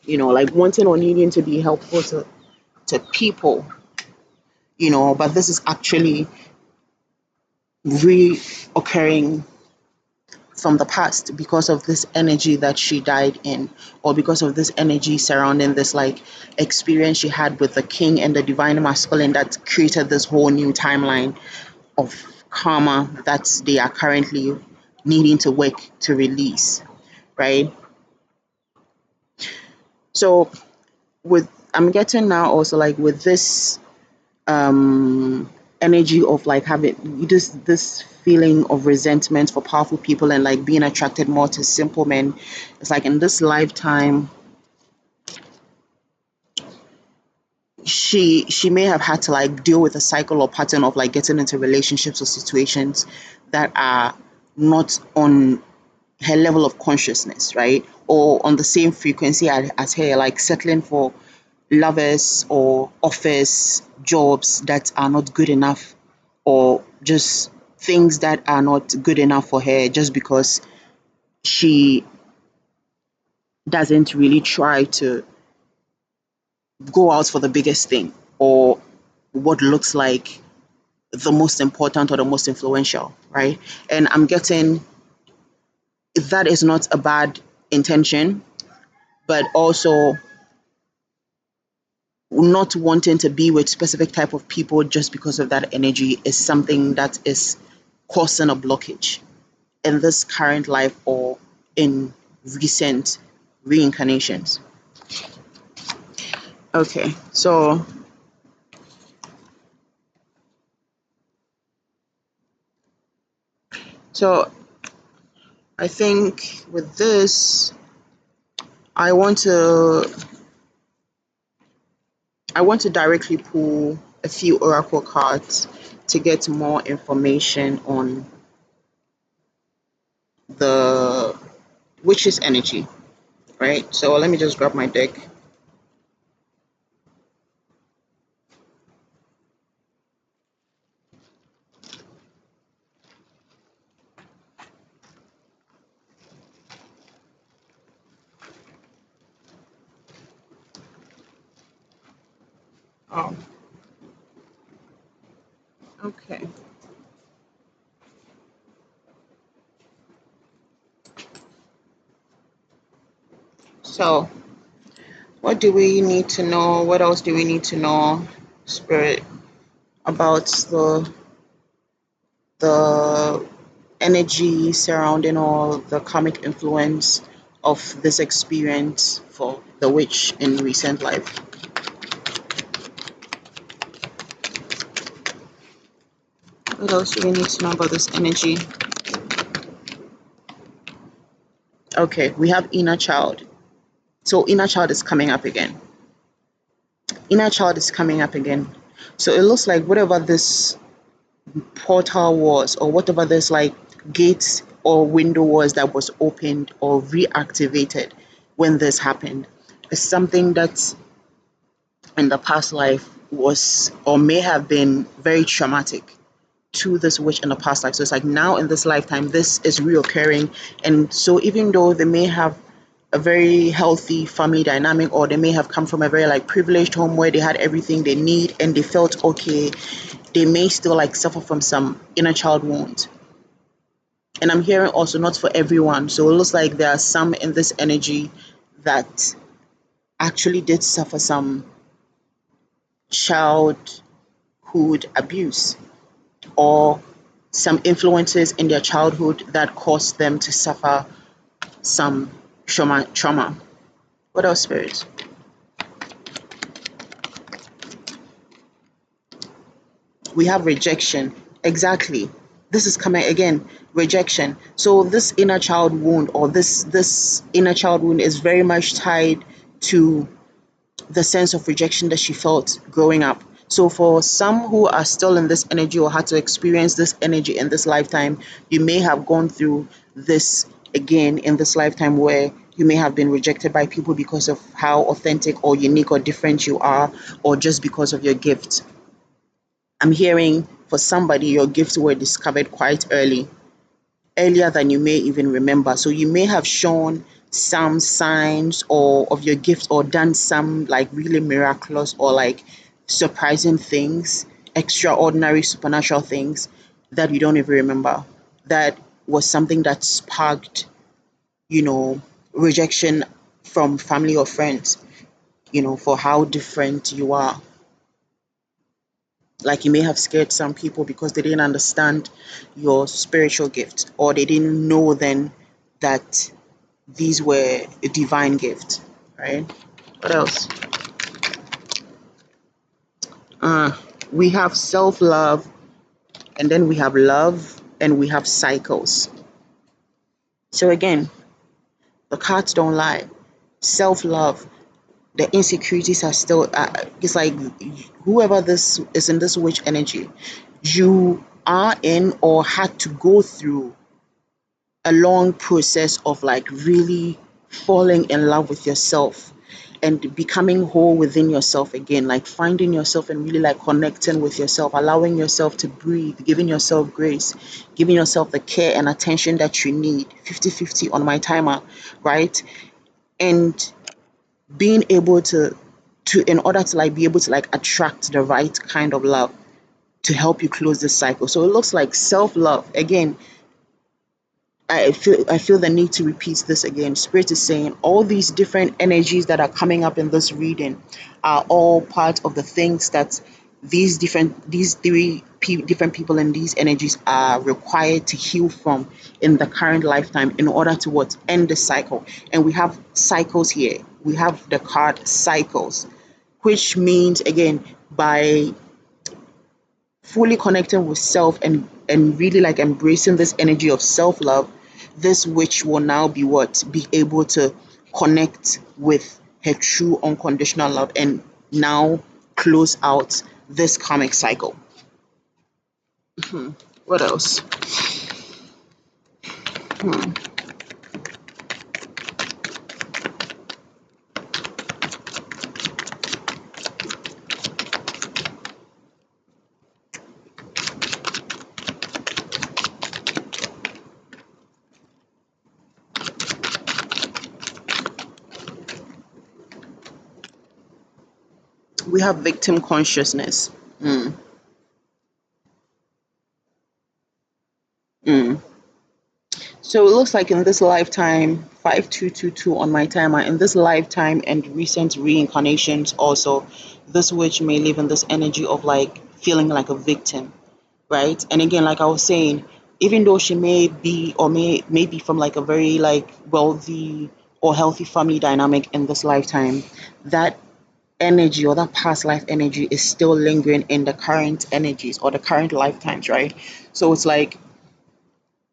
like wanting or needing to be helpful to people, but this is actually reoccurring from the past because of this energy that she died in, or because of this energy surrounding this like experience she had with the king and the divine masculine that created this whole new timeline of karma that they are currently needing to work to release, right? So with I'm getting now also like with this energy of like having this feeling of resentment for powerful people and like being attracted more to simple men. It's like in this lifetime she may have had to like deal with a cycle or pattern of like getting into relationships or situations that are not on her level of consciousness, right? Or on the same frequency as her, like settling for lovers or office jobs that are not good enough, or just things that are not good enough for her just because she doesn't really try to go out for the biggest thing or what looks like the most important or the most influential, right? And I'm getting that is not a bad intention, but also not wanting to be with specific type of people just because of that energy is something that is causing a blockage in this current life or in recent reincarnations. Okay, so I think with this I want to directly pull a few oracle cards to get more information on the witch's energy, right? So let me just grab my deck. Oh, okay. So, what do we need to know? What else do we need to know, Spirit, about the energy surrounding all the karmic influence of this experience for the witch in recent life? What else do we need to know about this energy? Okay, we have inner child. So inner child is coming up again. Inner child is coming up again. So it looks like whatever this portal was, or whatever this like gate or window was that was opened or reactivated when this happened, is something that in the past life was or may have been very traumatic to this witch in the past life. So it's like now in this lifetime, this is reoccurring. And so even though they may have a very healthy family dynamic, or they may have come from a very like privileged home where they had everything they need and they felt okay, they may still like suffer from some inner child wounds. And I'm hearing also not for everyone. So it looks like there are some in this energy that actually did suffer some childhood abuse, or some influences in their childhood that caused them to suffer some trauma. What else, spirits? We have rejection. Exactly. This is coming again. Rejection. So this inner child wound, or this inner child wound is very much tied to the sense of rejection that she felt growing up. So for some who are still in this energy or had to experience this energy in this lifetime, you may have gone through this again in this lifetime, where you may have been rejected by people because of how authentic or unique or different you are, or just because of your gifts. I'm hearing for somebody your gifts were discovered quite early, earlier than you may even remember. So you may have shown some signs or of your gift or done some like really miraculous or like surprising things, extraordinary supernatural things that you don't even remember. That was something that sparked, you know, rejection from family or friends, for how different you are. Like you may have scared some people because they didn't understand your spiritual gift, or they didn't know then that these were a divine gift, right? What else? Uh, we have self love, and then we have love, and we have cycles. So again, the cards don't lie. Self love, the insecurities are still, it's like whoever this is in this witch energy, you are in or had to go through a long process of like really falling in love with yourself and becoming whole within yourself again, like finding yourself and really like connecting with yourself, allowing yourself to breathe, giving yourself grace, giving yourself the care and attention that you need. 50-50 on my timer, right? And being able to in order to like be able to like attract the right kind of love to help you close this cycle. So it looks like self-love again. I feel the need to repeat this again. Spirit is saying all these different energies that are coming up in this reading are all part of the things that these different people and these energies are required to heal from in the current lifetime in order to what end the cycle. And we have cycles here. We have the card cycles, which means again by fully connecting with self and really like embracing this energy of self-love, this witch will now be able to connect with her true unconditional love and now close out this karmic cycle. What else? We have victim consciousness. Mm, mm. So it looks like in this lifetime, 5222 on my timer, in this lifetime and recent reincarnations also, this witch may live in this energy of like feeling like a victim, right? And again, like I was saying, even though she may be or may be from like a very like wealthy or healthy family dynamic in this lifetime, that energy or that past life energy is still lingering in the current energies or the current lifetimes, right? So it's like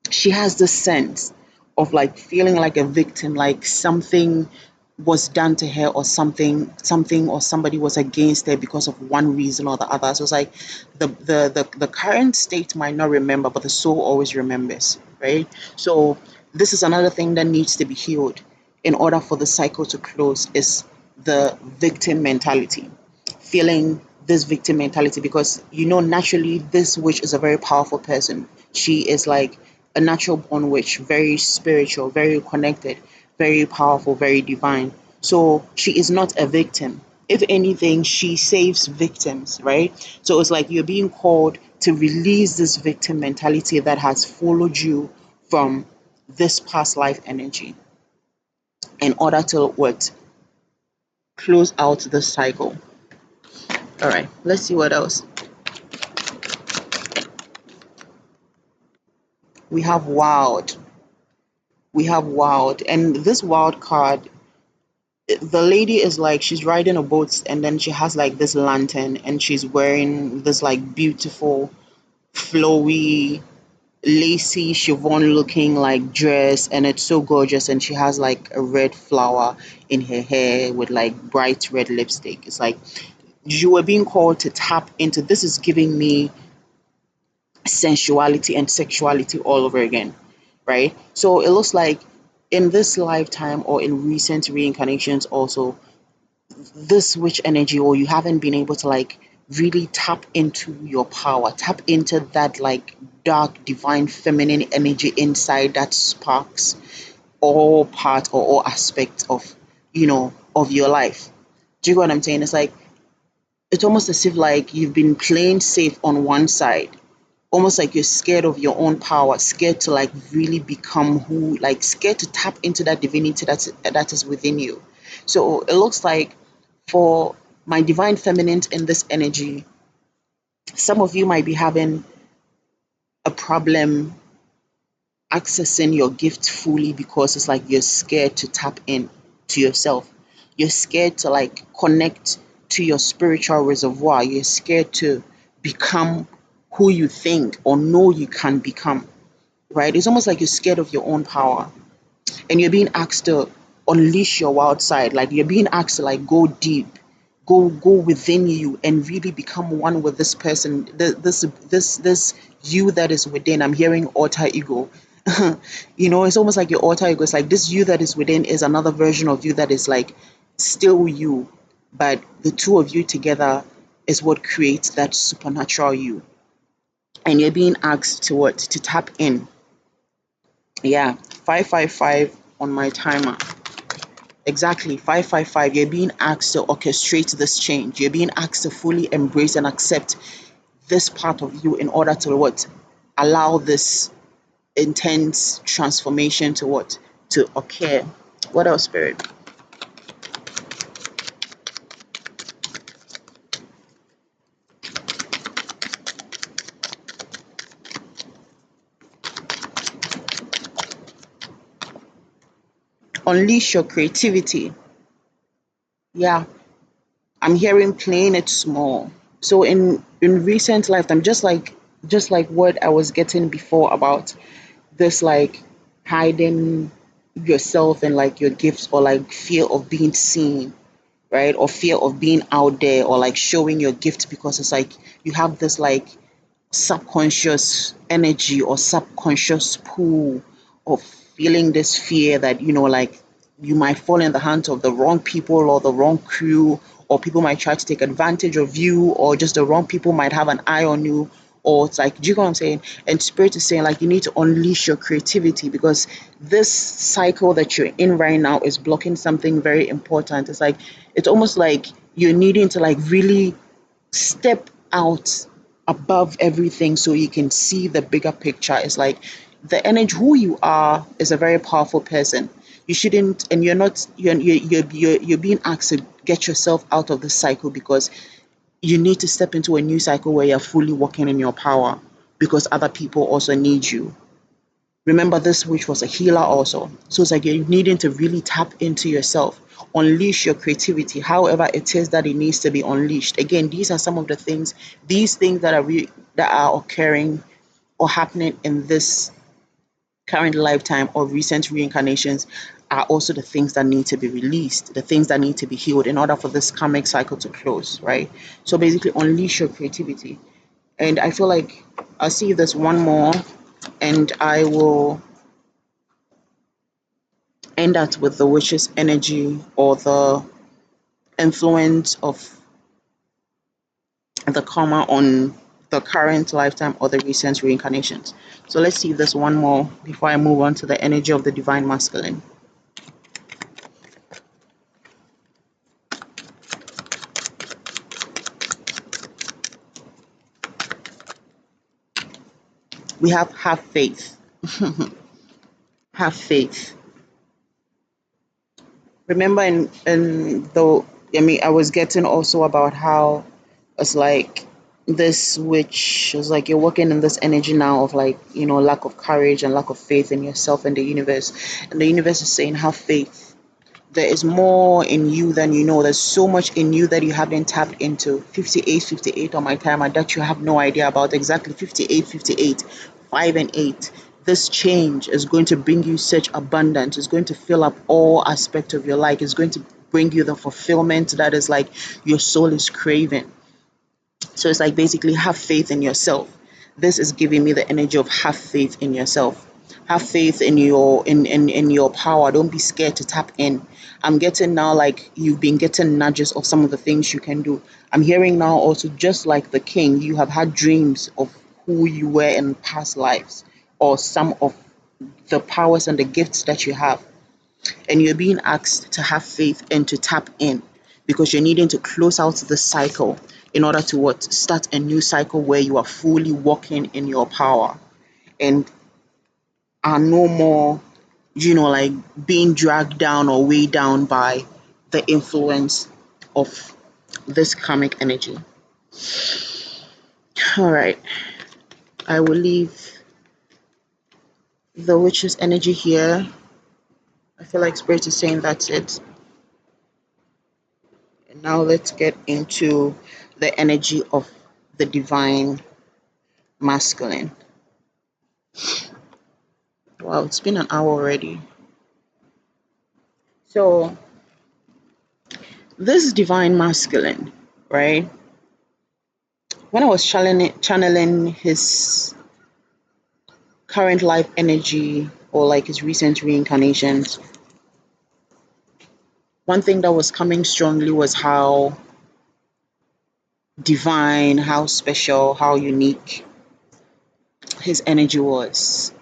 she has this sense of like feeling like a victim, like something was done to her or something or somebody was against her because of one reason or the other. So it's like the current state might not remember, but the soul always remembers, right? So this is another thing that needs to be healed in order for the cycle to close, is the victim mentality, feeling this victim mentality, because naturally this witch is a very powerful person. She is like a natural born witch, very spiritual, very connected, very powerful, very divine. So she is not a victim. If anything, she saves victims, right? So it's like you're being called to release this victim mentality that has followed you from this past life energy in order to what, close out the cycle. All right, let's see what else. We have wild. We have wild. And this wild card, the lady is like, she's riding a boat and then she has like this lantern and she's wearing this like beautiful, flowy, lacy, chiffon looking like dress, and it's so gorgeous. And she has like a red flower in her hair with like bright red lipstick. It's like you were being called to tap into this, is giving me sensuality and sexuality all over again, right? So it looks like in this lifetime or in recent reincarnations also, this witch energy, or you haven't been able to like really tap into your power, tap into that like dark divine feminine energy inside that sparks all part or all aspects of of your life. Do you get what I'm saying? It's like it's almost as if like you've been playing safe on one side, almost like you're scared of your own power, scared to like really become who, like scared to tap into that divinity that is within you. So it looks like for my divine feminine in this energy, some of you might be having a problem accessing your gift fully because it's like you're scared to tap in to yourself. You're scared to like connect to your spiritual reservoir. You're scared to become who you think or know you can become, right? It's almost like you're scared of your own power and you're being asked to unleash your wild side. Like you're being asked to like go deep, go within you and really become one with this person, this you that is within. I'm hearing alter ego. It's almost like your alter ego. It's like this you that is within is another version of you that is like still you, but the two of you together is what creates that supernatural you. And you're being asked to what? To tap in. Yeah, 555 on my timer. Exactly, 555. You're being asked to orchestrate this change. You're being asked to fully embrace and accept this part of you in order to what? Allow this intense transformation to what? To occur. What else, Spirit? Unleash your creativity. Yeah, I'm hearing playing it small. So in recent lifetime, just like what I was getting before about this like hiding yourself and like your gifts or like fear of being seen, right? Or fear of being out there or like showing your gift because it's like you have this like subconscious energy or subconscious pull of feeling this fear that like you might fall in the hands of the wrong people or the wrong crew, or people might try to take advantage of you, or just the wrong people might have an eye on you. Or it's like, do you know what I'm saying? And Spirit is saying like you need to unleash your creativity because this cycle that you're in right now is blocking something very important. It's like it's almost like you're needing to like really step out above everything so you can see the bigger picture. It's like the energy, who you are is a very powerful person. You shouldn't, and you're not, you're being asked to get yourself out of this cycle because you need to step into a new cycle where you're fully working in your power because other people also need you. Remember, this witch was a healer also. So it's like you're needing to really tap into yourself, unleash your creativity, however it is that it needs to be unleashed. Again, these are some of the things, these things that are occurring or happening in this current lifetime or recent reincarnations are also the things that need to be released, the things that need to be healed in order for this karmic cycle to close, right? So basically, unleash your creativity. And I feel like I'll see this one more and I will end that with the witch's energy or the influence of the karma on the current lifetime or the recent reincarnations. So let's see this one more before I move on to the energy of the divine masculine. We have faith. Have faith. Remember in the I was getting also about how it's like this which is like you're working in this energy now of like lack of courage and lack of faith in yourself and the universe, and the universe is saying have faith. There is more in you than you know. There's so much in you that you haven't tapped into. 58 on my timer that you have no idea about. Exactly 58, 5 and 8. This change is going to bring you such abundance. It's going to fill up all aspects of your life. It's going to bring you the fulfillment that is like your soul is craving. So it's like basically have faith in yourself. This is giving me the energy of have faith in yourself. Have faith in in your power. Don't be scared to tap in. I'm getting now like you've been getting nudges of some of the things you can do. I'm hearing now also, just like the king, you have had dreams of who you were in past lives, or some of the powers and the gifts that you have, and you're being asked to have faith and to tap in, because you're needing to close out the cycle in order to what, start a new cycle where you are fully walking in your power and are no more, like being dragged down or weighed down by the influence of this karmic energy. All right, I will leave the witch's energy here. I feel like spirit is saying that's it. And now let's get into the energy of the divine masculine. Wow, it's been an hour already. So, this divine masculine, right? When I was channeling his current life energy, or like his recent reincarnations, one thing that was coming strongly was how divine, how special, how unique his energy was.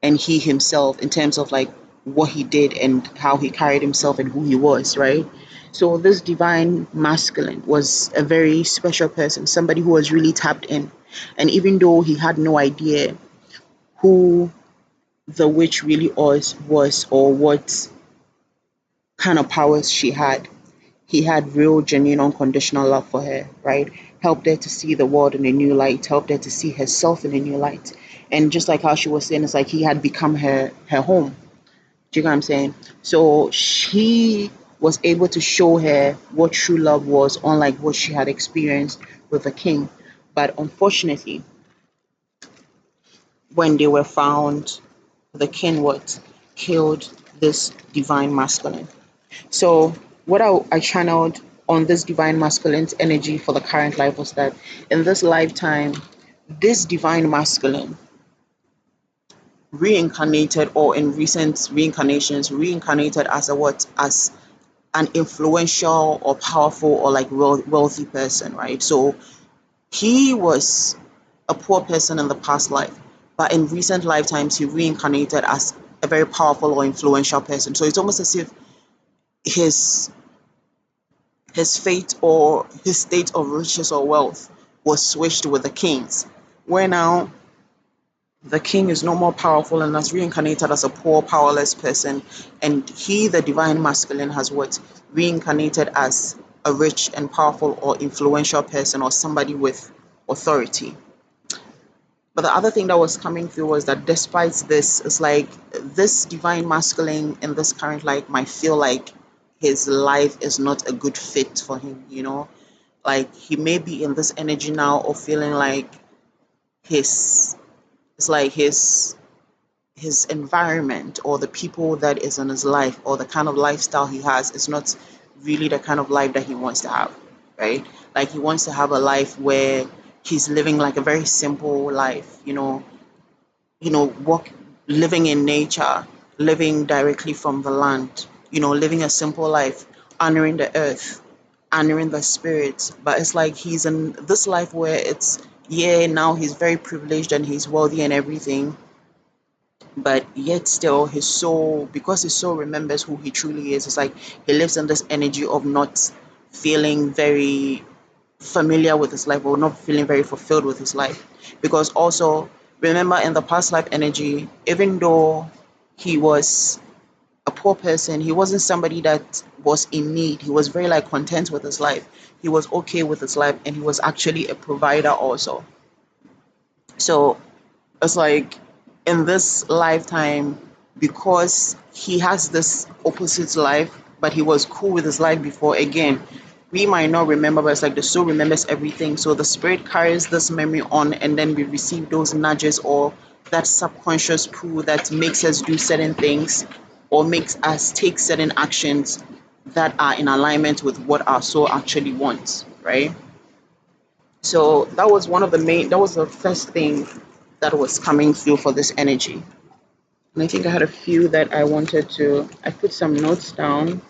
And he himself, in terms of like what he did and how he carried himself and who he was, right? So this divine masculine was a very special person, somebody who was really tapped in. And even though he had no idea who the witch really was, or what kind of powers she had, he had real, genuine, unconditional love for her, right? Helped her to see the world in a new light, helped her to see herself in a new light. And just like how she was saying, it's like he had become her home. Do you know what I'm saying? So she was able to show her what true love was, unlike what she had experienced with the king. But unfortunately, when they were found, the king what, killed this divine masculine. So what I channeled on this divine masculine's energy for the current life was that in this lifetime, this divine masculine reincarnated, or in recent reincarnations, reincarnated as a what? As an influential or powerful or like wealthy person, right? So he was a poor person in the past life, but in recent lifetimes, he reincarnated as a very powerful or influential person. So it's almost as if his his fate or his state of riches or wealth was switched with the king's, where now the king is no more powerful and has reincarnated as a poor, powerless person, and he, the divine masculine, has what, reincarnated as a rich and powerful or influential person, or somebody with authority. But the other thing that was coming through was that despite this, it's like this divine masculine in this current life might feel like his life is not a good fit for him. Like he may be in this energy now of feeling like his it's like his environment, or the people that is in his life, or the kind of lifestyle he has, is not really the kind of life that he wants to have, right? Like he wants to have a life where he's living like a very simple life, walk, living in nature, living directly from the land, living a simple life, honoring the earth, honoring the spirit. But it's like he's in this life where it's, yeah, now he's very privileged and he's wealthy and everything, but yet still his soul, because his soul remembers who he truly is, it's like he lives in this energy of not feeling very familiar with his life, or not feeling very fulfilled with his life. Because also, remember, in the past life energy, even though he was a poor person, he wasn't somebody that was in need. He was very like content with his life. He was okay with his life, and he was actually a provider also. So it's like in this lifetime, because he has this opposite life, but he was cool with his life before. Again, we might not remember, but it's like the soul remembers everything. So the spirit carries this memory on, and then we receive those nudges, or that subconscious pull that makes us do certain things, or makes us take certain actions that are in alignment with what our soul actually wants, right? So that was the first thing that was coming through for this energy. And I think I had a few that I wanted to, I put some notes down.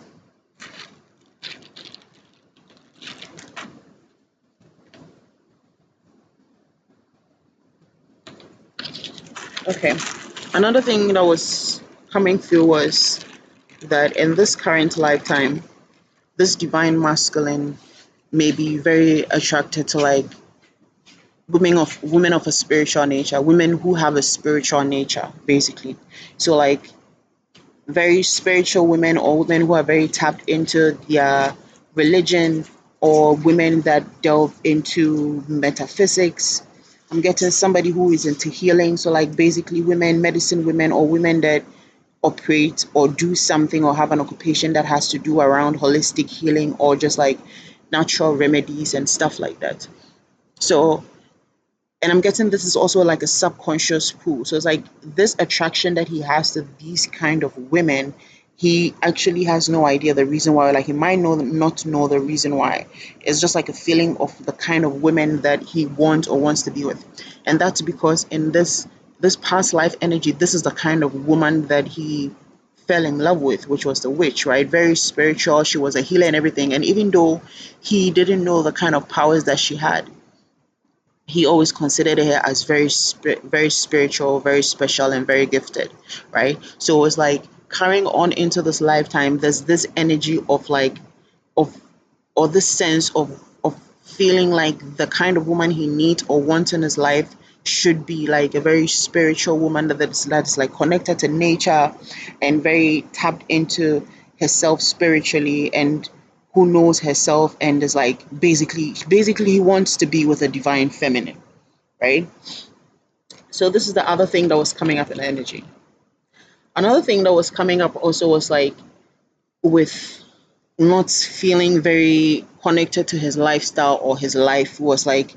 Okay. Another thing that was coming through was that in this current lifetime, this divine masculine may be very attracted to like women of a spiritual nature, women who have a spiritual nature, basically. So like very spiritual women or women who are very tapped into their religion or women that delve into metaphysics. I'm getting somebody who is into healing. So like basically women, medicine women or women that operate or do something or have an occupation that has to do around holistic healing or just like natural remedies and stuff like that. So and I'm getting this is also like a subconscious pull. So it's like this attraction that he has to these kind of women, he actually has no idea the reason why. Like he might know not know the reason why. It's just like a feeling of the kind of women that he wants or wants to be with. And that's because in this past life energy, this is the kind of woman that he fell in love with, which was the witch, right? Very spiritual. She was a healer and everything. And even though he didn't know the kind of powers that she had, he always considered her as very spiritual, very special, and very gifted, right? So it's like carrying on into this lifetime. There's this energy of like of or this sense of feeling like the kind of woman he needs or wants in his life should be like a very spiritual woman that's like connected to nature and very tapped into herself spiritually and who knows herself and is like basically he wants to be with a divine feminine, right? So this is the other thing that was coming up in energy. Another thing that was coming up also was like with not feeling very connected to his lifestyle or his life was like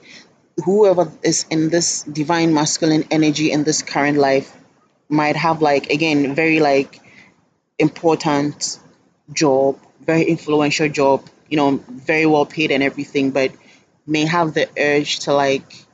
whoever is in this divine masculine energy in this current life might have like again very like important job, very influential job, very well paid and everything, but may have the urge to like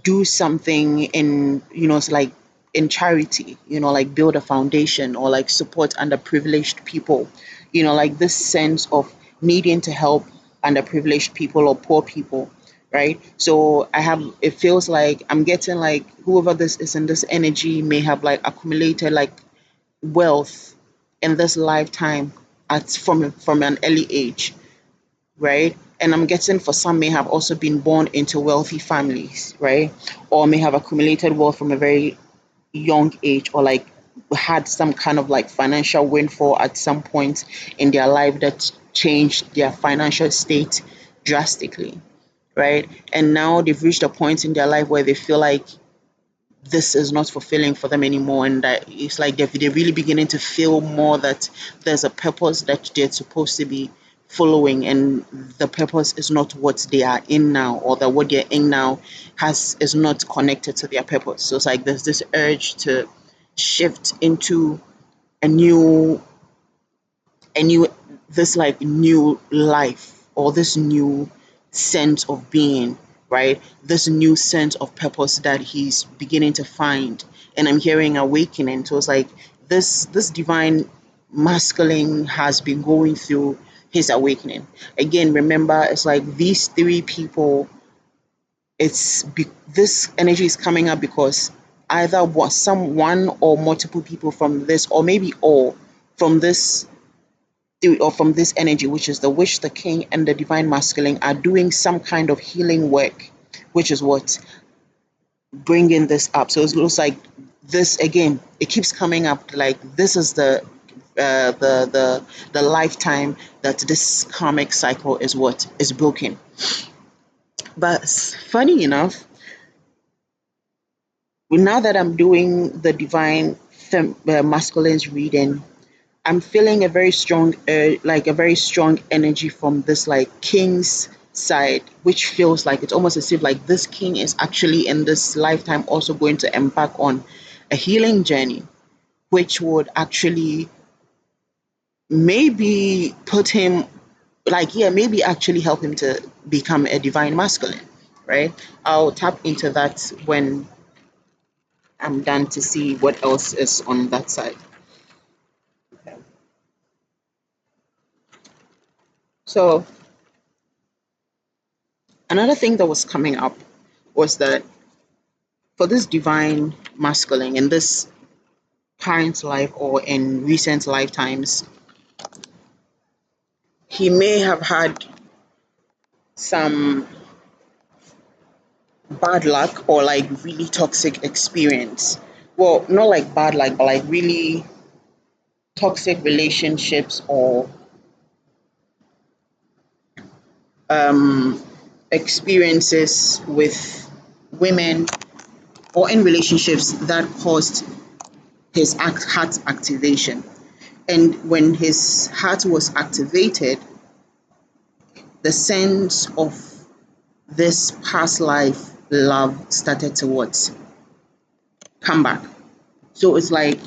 do something in so like in charity, like build a foundation or like support underprivileged people, like this sense of needing to help underprivileged people or poor people, right? So I have it feels like I'm getting like whoever this is in this energy may have like accumulated like wealth in this lifetime at from an early age, right? And I'm guessing for some may have also been born into wealthy families, right? Or may have accumulated wealth from a very young age or like had some kind of like financial windfall at some point in their life that changed their financial state drastically, right? And now they've reached a point in their life where they feel like this is not fulfilling for them anymore and that it's like they're really beginning to feel more that there's a purpose that they're supposed to be following and the purpose is not what they are in now or that what they're in now has is not connected to their purpose. So it's like there's this urge to shift into a new a new this like new life or this new sense of being, right? This new sense of purpose that he's beginning to find. And I'm hearing awakening. So it's like this divine masculine has been going through his awakening. Again, remember it's like these three people, this energy is coming up because either was someone or multiple people from this, or maybe all from this or from this energy, which is the witch, the king, and the divine masculine, are doing some kind of healing work, which is what bringing this up. So it looks like this again. It keeps coming up. Like this is the lifetime that this karmic cycle is what is broken. But funny enough, now that I'm doing the divine masculine's reading, I'm feeling a very strong, like a very strong energy from this like king's side, which feels like it's almost as if like this king is actually in this lifetime also going to embark on a healing journey, which would actually maybe put him like yeah, maybe actually help him to become a divine masculine, right? I'll tap into that I'm done to see what else is on that side. So another thing that was coming up was that for this divine masculine in this current life or in recent lifetimes, he may have had some bad luck or like really toxic experience. Well, not like bad luck, but like really toxic relationships or um, experiences with women or in relationships that caused his heart activation. And when his heart was activated, the sense of this past life love started to what? Come back. So it's like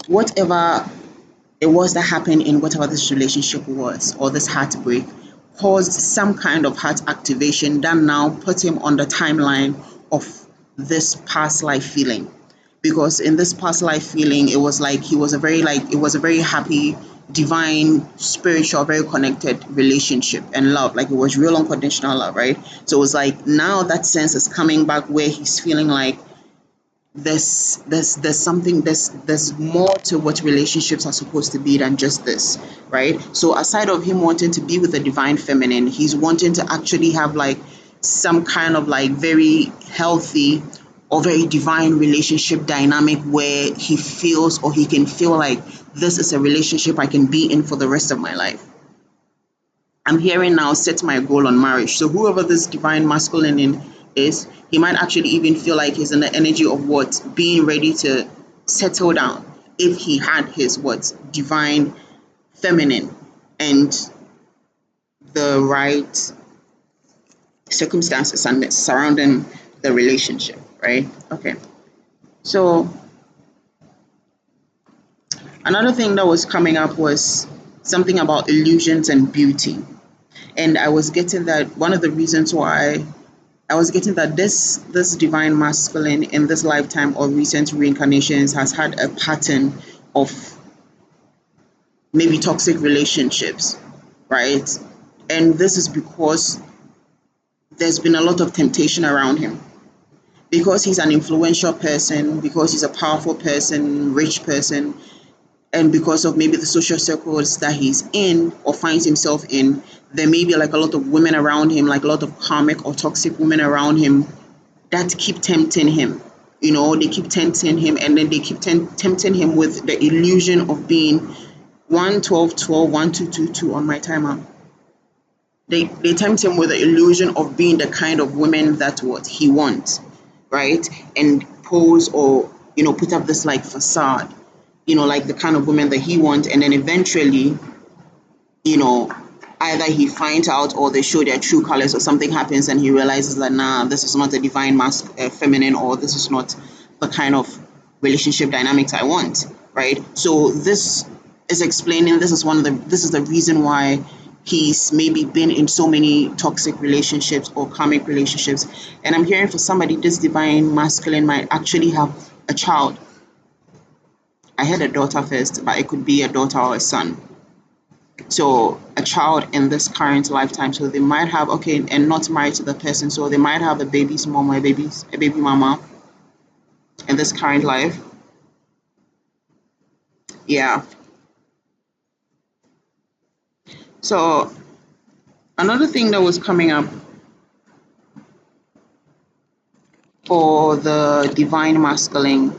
whatever it was that happened in whatever this relationship was or this heartbreak caused some kind of heart activation that now put him on the timeline of this past life feeling. Because in this past life feeling, it was like he was a very like it was a very happy, divine, spiritual, very connected relationship and love. Like it was real unconditional love, right? So it was like now that sense is coming back where he's feeling like there's something there's more to what relationships are supposed to be than just this, right? So aside of him wanting to be with the divine feminine, he's wanting to actually have like some kind of like very healthy or very divine relationship dynamic where he feels or he can feel like this is a relationship I can be in for the rest of my life. I'm hearing now set my goal on marriage. So whoever this divine masculine in is, he might actually even feel like he's in the energy of what being ready to settle down if he had his what divine feminine and the right circumstances and surrounding the relationship, right? Okay. So another thing that was coming up was something about illusions and beauty. And I was getting that one of the reasons why I was getting that this divine masculine in this lifetime or recent reincarnations has had a pattern of maybe toxic relationships, right? And this is because there's been a lot of temptation around him. Because he's an influential person, because he's a powerful person, rich person, and because of maybe the social circles that he's in or finds himself in, there may be like a lot of women around him, like a lot of karmic or toxic women around him that keep tempting him. You know, they keep tempting him and then they keep tempting him with the illusion of being 11212 1222 on my timer. They tempt him with the illusion of being the kind of women that what he wants, right? And pose or put up this like facade, like the kind of women that he wants, and then eventually you know, either he finds out or they show their true colors or something happens and he realizes that, nah, this is not a divine feminine, or this is not the kind of relationship dynamics I want, right? So this is explaining, this is the reason why he's maybe been in so many toxic relationships or karmic relationships. And I'm hearing for somebody, this divine masculine might actually have a child. I had a daughter first, but it could be a daughter or a son. So a child in this current lifetime, so they might have, okay, and not married to the person, so they might have a baby's mom or a baby mama in this current life. Yeah. So another thing that was coming up for the divine masculine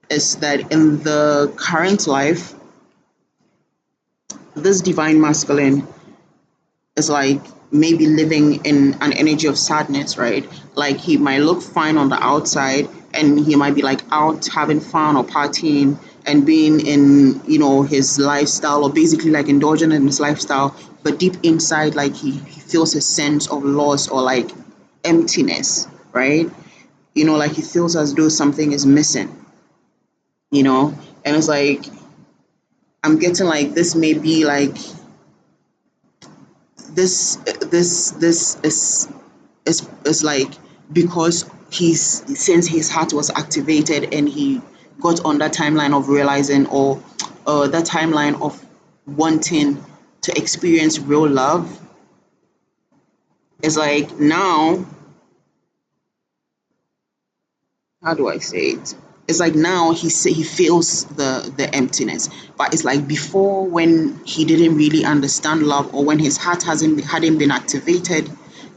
is that in the current life, this divine masculine is like maybe living in an energy of sadness, right? Like he might look fine on the outside and he might be like out having fun or partying and being in, his lifestyle or basically like indulging in his lifestyle. But deep inside, like he feels a sense of loss or like emptiness, right? Like he feels as though something is missing, and it's like, I'm getting like this may be like this is like because since his heart was activated and he got on that timeline of realizing, or that timeline of wanting to experience real love, it's like now, how do I say it? It's like now he feels the emptiness, but it's like before, when he didn't really understand love, or when his heart hadn't been activated.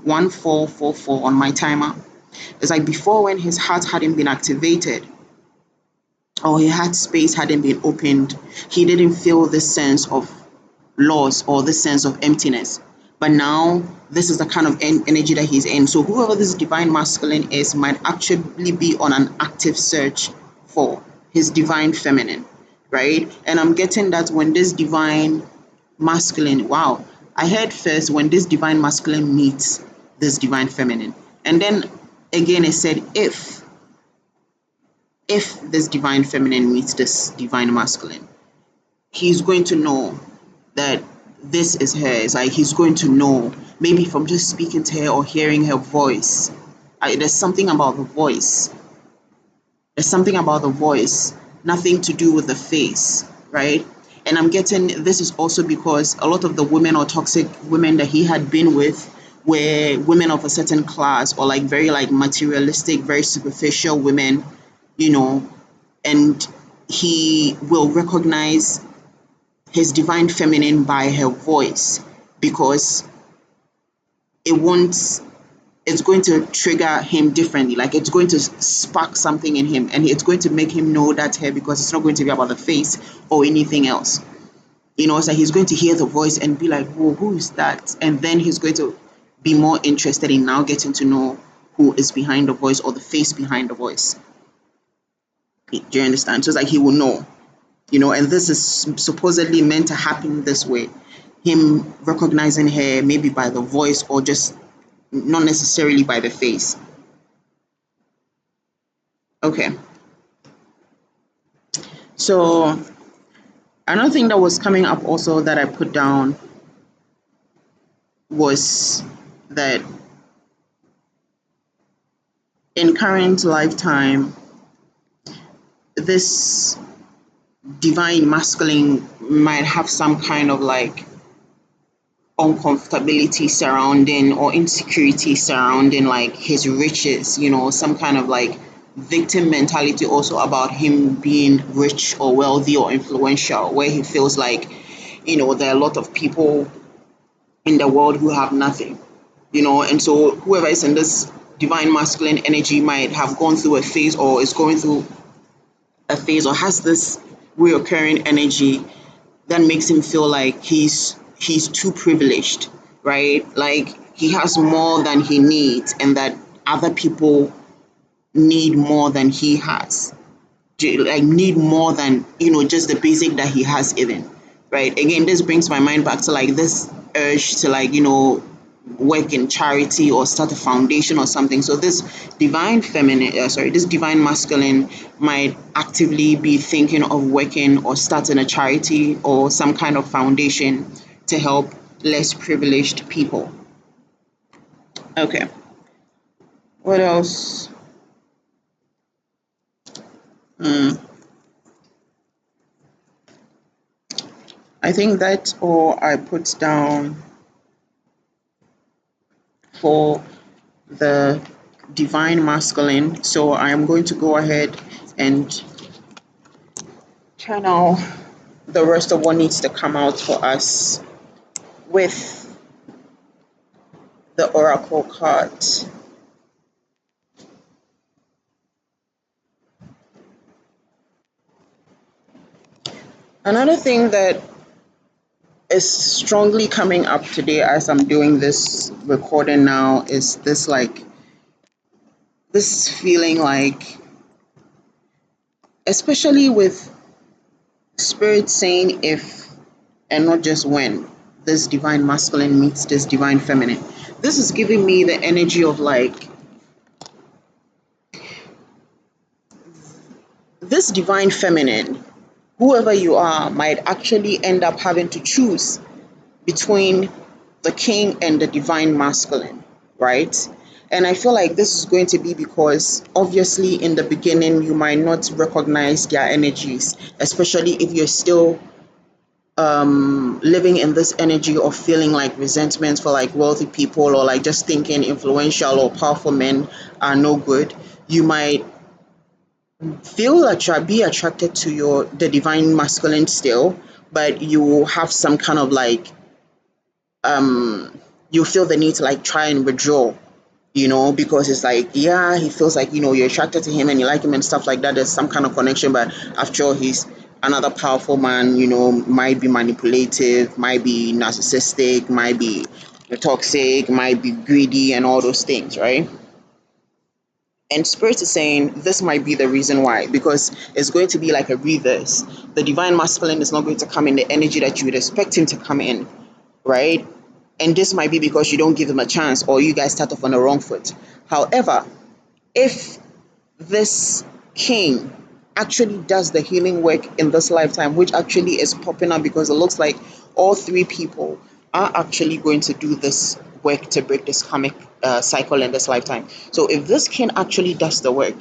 1444 on my timer. It's like before, when his heart hadn't been activated, or his heart space hadn't been opened, he didn't feel this sense of loss or this sense of emptiness. But now, this is the kind of energy that he's in. So whoever this divine masculine is might actually be on an active search for his divine feminine, right? And I'm getting that when this divine masculine, wow, I heard first when this divine masculine meets this divine feminine. And then again, it said if this divine feminine meets this divine masculine, he's going to know that this is her. It's like he's going to know, maybe from just speaking to her or hearing her voice. There's something about the voice. There's something about the voice, nothing to do with the face, right? And I'm getting this is also because a lot of the women or toxic women that he had been with were women of a certain class, or like very like materialistic, very superficial women, you know, and he will recognize his divine feminine by her voice, because it won't it's going to trigger him differently. Like it's going to spark something in him, and it's going to make him know that's her, because it's not going to be about the face or anything else. So he's going to hear the voice and be like, whoa, who is that? And then he's going to be more interested in now getting to know who is behind the voice, or the face behind the voice. Do you understand? So it's like he will know, and this is supposedly meant to happen this way. Him recognizing her maybe by the voice, or just not necessarily by the face. Okay. So another thing that was coming up also that I put down was that in current lifetime, this divine masculine might have some kind of like uncomfortability surrounding, or insecurity surrounding like his riches, some kind of like victim mentality also about him being rich or wealthy or influential, where he feels like, there are a lot of people in the world who have nothing, and so whoever is in this divine masculine energy might have gone through a phase, or is going through a phase, or has this reoccurring energy that makes him feel like he's too privileged, right? Like he has more than he needs, and that other people need more than he has. Like need more than, just the basic that he has even, right? Again, this brings my mind back to like this urge to like, work in charity or start a foundation or something. So this divine feminine, this divine masculine might actively be thinking of working or starting a charity or some kind of foundation to help less privileged people. Okay. What else? I think that's all I put down for the divine masculine. So I'm going to go ahead and channel the rest of what needs to come out for us with the oracle cards. Another thing that is strongly coming up today as I'm doing this recording now is this feeling like, especially with spirit saying if and not just when this divine masculine meets this divine feminine. This is giving me the energy of like this divine feminine, whoever you are, might actually end up having to choose between the king and the divine masculine, right? And I feel like this is going to be because obviously in the beginning you might not recognize their energies, especially if you're still living in this energy of feeling like resentment for like wealthy people, or like just thinking influential or powerful men are no good. You might be attracted to the divine masculine still, but you will have some kind of like you feel the need to like try and withdraw, because it's like, yeah, he feels like, you're attracted to him and you like him and stuff like that. There's some kind of connection, but after all, he's another powerful man, might be manipulative, might be narcissistic, might be toxic, might be greedy, and all those things, right? And Spirit is saying this might be the reason why, because it's going to be like a reverse. The divine masculine is not going to come in the energy that you would expect him to come in, right? And this might be because you don't give him a chance, or you guys start off on the wrong foot. However, if this king actually does the healing work in this lifetime, which actually is popping up because it looks like all three people are actually going to do this work to break this karmic cycle in this lifetime. So if this king actually does the work,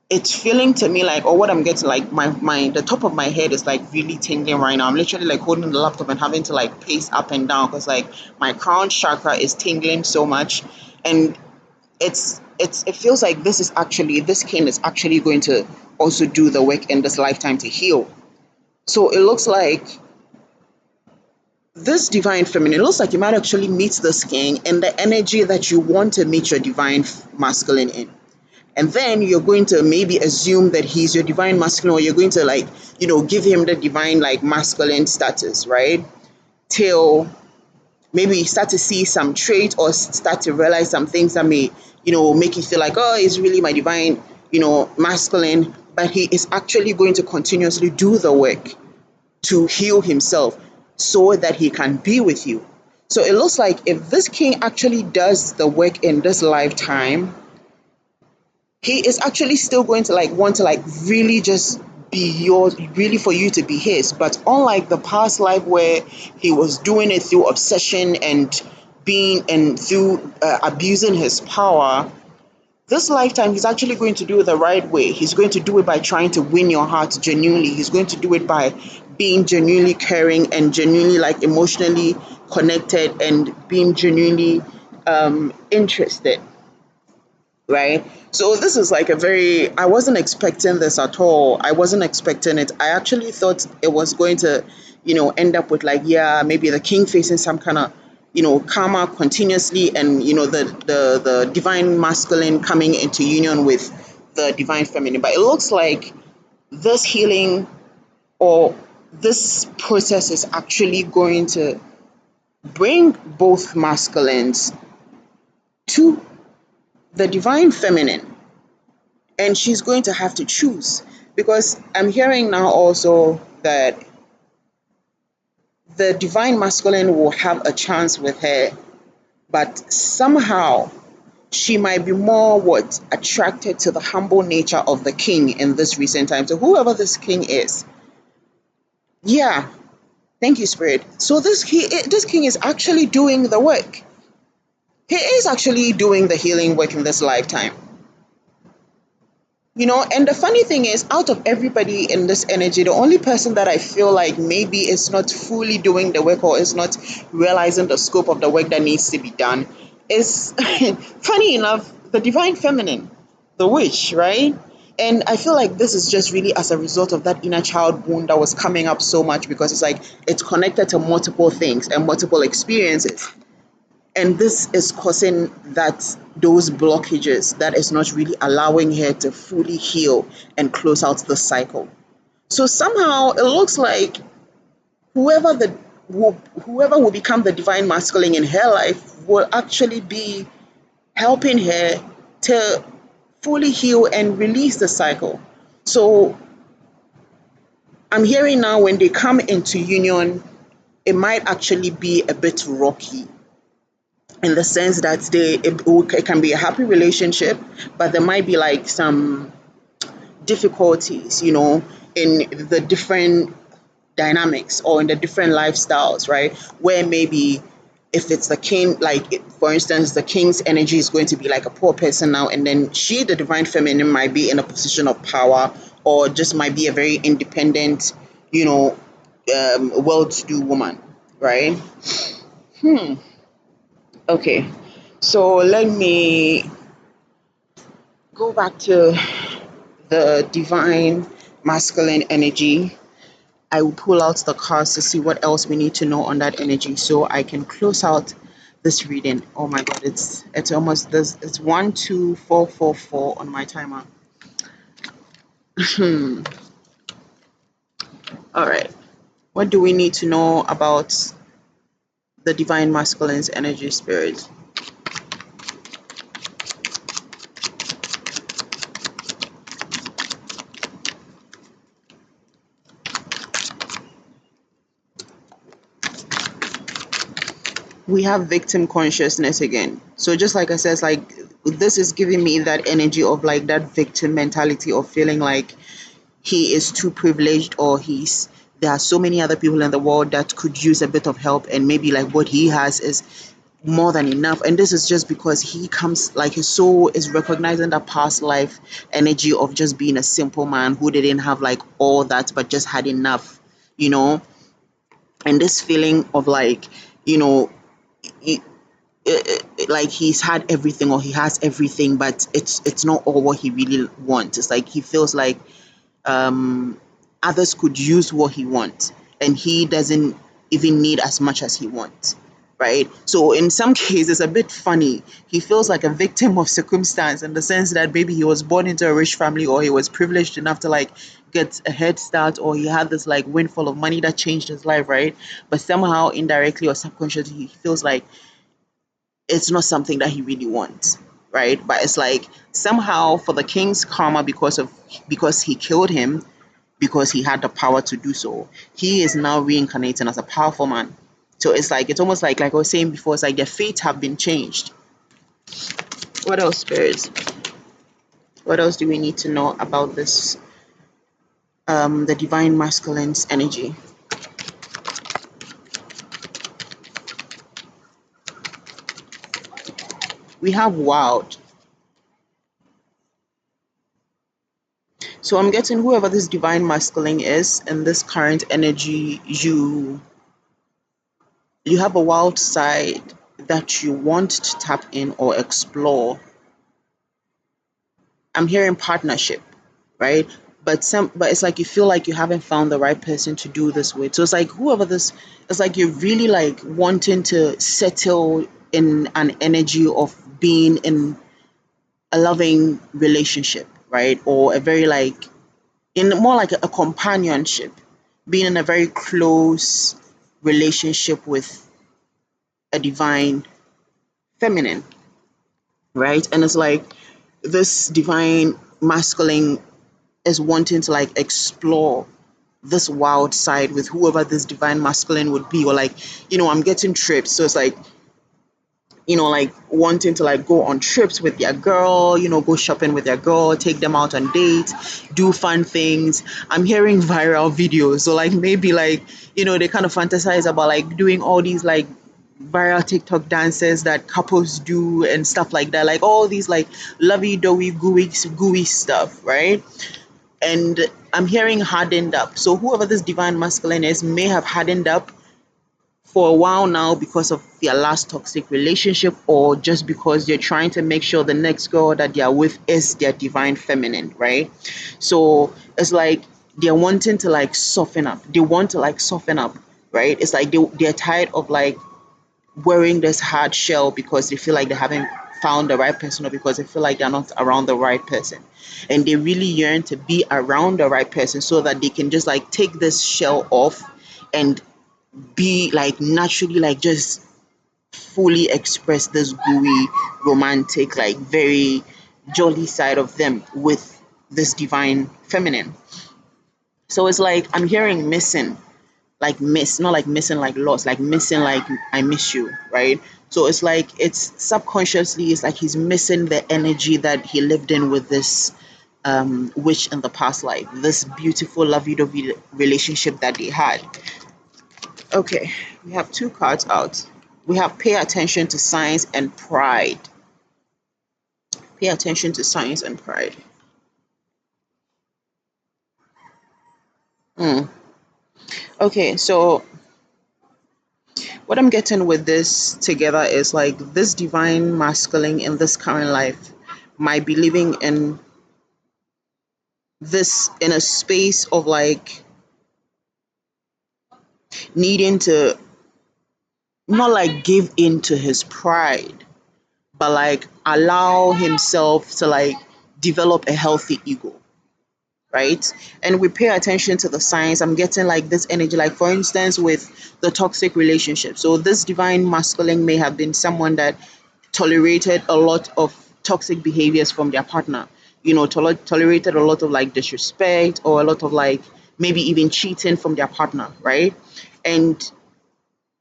it's feeling to me like, or what I'm getting, like my the top of my head is like really tingling right now. I'm literally like holding the laptop and having to like pace up and down because like my crown chakra is tingling so much. And it feels like this king is actually going to also do the work in this lifetime to heal. So it looks like this divine feminine, it looks like you might actually meet this king in the energy that you want to meet your divine masculine in. And then you're going to maybe assume that he's your divine masculine, or you're going to like, give him the divine like masculine status, right? Till maybe you start to see some trait, or start to realize some things that may, make you feel like, oh, it's really my divine, masculine. But he is actually going to continuously do the work to heal himself so that he can be with you. So it looks like if this king actually does the work in this lifetime, he is actually still going to like want to like really just be yours, really for you to be his. But unlike the past life where he was doing it through obsession and being and through abusing his power, this lifetime he's actually going to do it the right way. He's going to do it by trying to win your heart genuinely. He's going to do it by being genuinely caring and genuinely like emotionally connected and being genuinely interested, right? So this is like I wasn't expecting this at all. I wasn't expecting it. I actually thought it was going to, end up with like, yeah, maybe the king facing some kind of, karma continuously, and, the divine masculine coming into union with the divine feminine. But it looks like this healing, or this process, is actually going to bring both masculines to the divine feminine, and she's going to have to choose, because I'm hearing now also that the divine masculine will have a chance with her, but somehow she might be more attracted to the humble nature of the king in this recent time. So whoever this king is, yeah, thank you, Spirit. So this king is actually doing the work. He is actually doing the healing work in this lifetime. And the funny thing is, out of everybody in this energy, the only person that I feel like maybe is not fully doing the work, or is not realizing the scope of the work that needs to be done, is funny enough, the divine feminine, the witch, right? And I feel like this is just really as a result of that inner child wound that was coming up so much, because it's like it's connected to multiple things and multiple experiences. And this is causing those blockages that is not really allowing her to fully heal and close out the cycle. So somehow it looks like whoever the whoever will become the divine masculine in her life will actually be helping her to fully heal and release the cycle. So I'm hearing now, when they come into union, it might actually be a bit rocky, in the sense that it can be a happy relationship, but there might be like some difficulties, in the different dynamics, or in the different lifestyles, right? Where maybe if it's the king, like for instance, the king's energy is going to be like a poor person now, and then she, the divine feminine, might be in a position of power, or just might be a very independent, you know, well-to-do woman, right? Okay, so let me go back to the divine masculine energy. I will pull out the cards to see what else we need to know on that energy so I can close out this reading. Oh my god, it's almost this, it's 12444 on my timer. All right. What do we need to know about the divine masculine's energy spirit? We have victim consciousness again. So just like I said, it's like this is giving me that energy of like that victim mentality of feeling like he is too privileged, or there are so many other people in the world that could use a bit of help, and maybe like what he has is more than enough. And this is just because he comes, like his soul is recognizing that past life energy of just being a simple man who didn't have like all that but just had enough, you know. And this feeling of like, you know, he, like he's had everything, or he has everything, but it's not all what he really wants. It's like he feels like others could use what he wants, and he doesn't even need as much as he wants, right? So in some cases it's a bit funny. He feels like a victim of circumstance, in the sense that maybe he was born into a rich family, or he was privileged enough to like get a head start, or he had this like windfall of money that changed his life, right? But somehow indirectly or subconsciously he feels like it's not something that he really wants, right? But it's like somehow for the king's karma, because he killed him, because he had the power to do so, he is now reincarnating as a powerful man. So it's like it's almost like I was saying before, it's like their fates have been changed. What else, spirits? What else do we need to know about this the divine masculine's energy? We have wild. So I'm getting whoever this divine masculine is in this current energy, you have a wild side that you want to tap in or explore. I'm hearing partnership, right? But it's like you feel like you haven't found the right person to do this with. So it's like whoever this, it's like you're really like wanting to settle in an energy of being in a loving relationship, right? Or a very like in more like a companionship, being in a very close relationship with a divine feminine, right? And it's like this divine masculine is wanting to like explore this wild side with whoever this divine masculine would be, or like, I'm getting trips. So it's like, like wanting to like go on trips with your girl, go shopping with your girl, take them out on dates, do fun things. I'm hearing viral videos. So like maybe like, they kind of fantasize about like doing all these like viral TikTok dances that couples do and stuff like that. Like all these like lovey-dovey gooey stuff, right? And I'm hearing hardened up. So whoever this divine masculine is may have hardened up for a while now because of their last toxic relationship, or just because they're trying to make sure the next girl that they are with is their divine feminine, right? So it's like they're wanting to like soften up. They want to like soften up, right? It's like they're tired of like wearing this hard shell because they feel like they haven't found the right person, or because they feel like they're not around the right person, and they really yearn to be around the right person so that they can just like take this shell off and be like naturally like just fully express this gooey romantic like very jolly side of them with this divine feminine. So it's like I'm hearing missing, like miss, not like missing like lost, like missing like I miss you, right? So it's like it's subconsciously, it's like he's missing the energy that he lived in with this witch in the past life, this beautiful lovey-dovey relationship that they had. Okay, we have two cards out. We have pay attention to signs and pride. Pay attention to signs and pride. Hmm. Okay, so what I'm getting with this together is like this divine masculine in this current life might be living in this in a space of like needing to not like give in to his pride, but like allow himself to like develop a healthy ego, right? And we pay attention to the signs. I'm getting like this energy, like for instance, with the toxic relationship. So this divine masculine may have been someone that tolerated a lot of toxic behaviors from their partner. Tolerated a lot of like disrespect or a lot of like maybe even cheating from their partner, right? And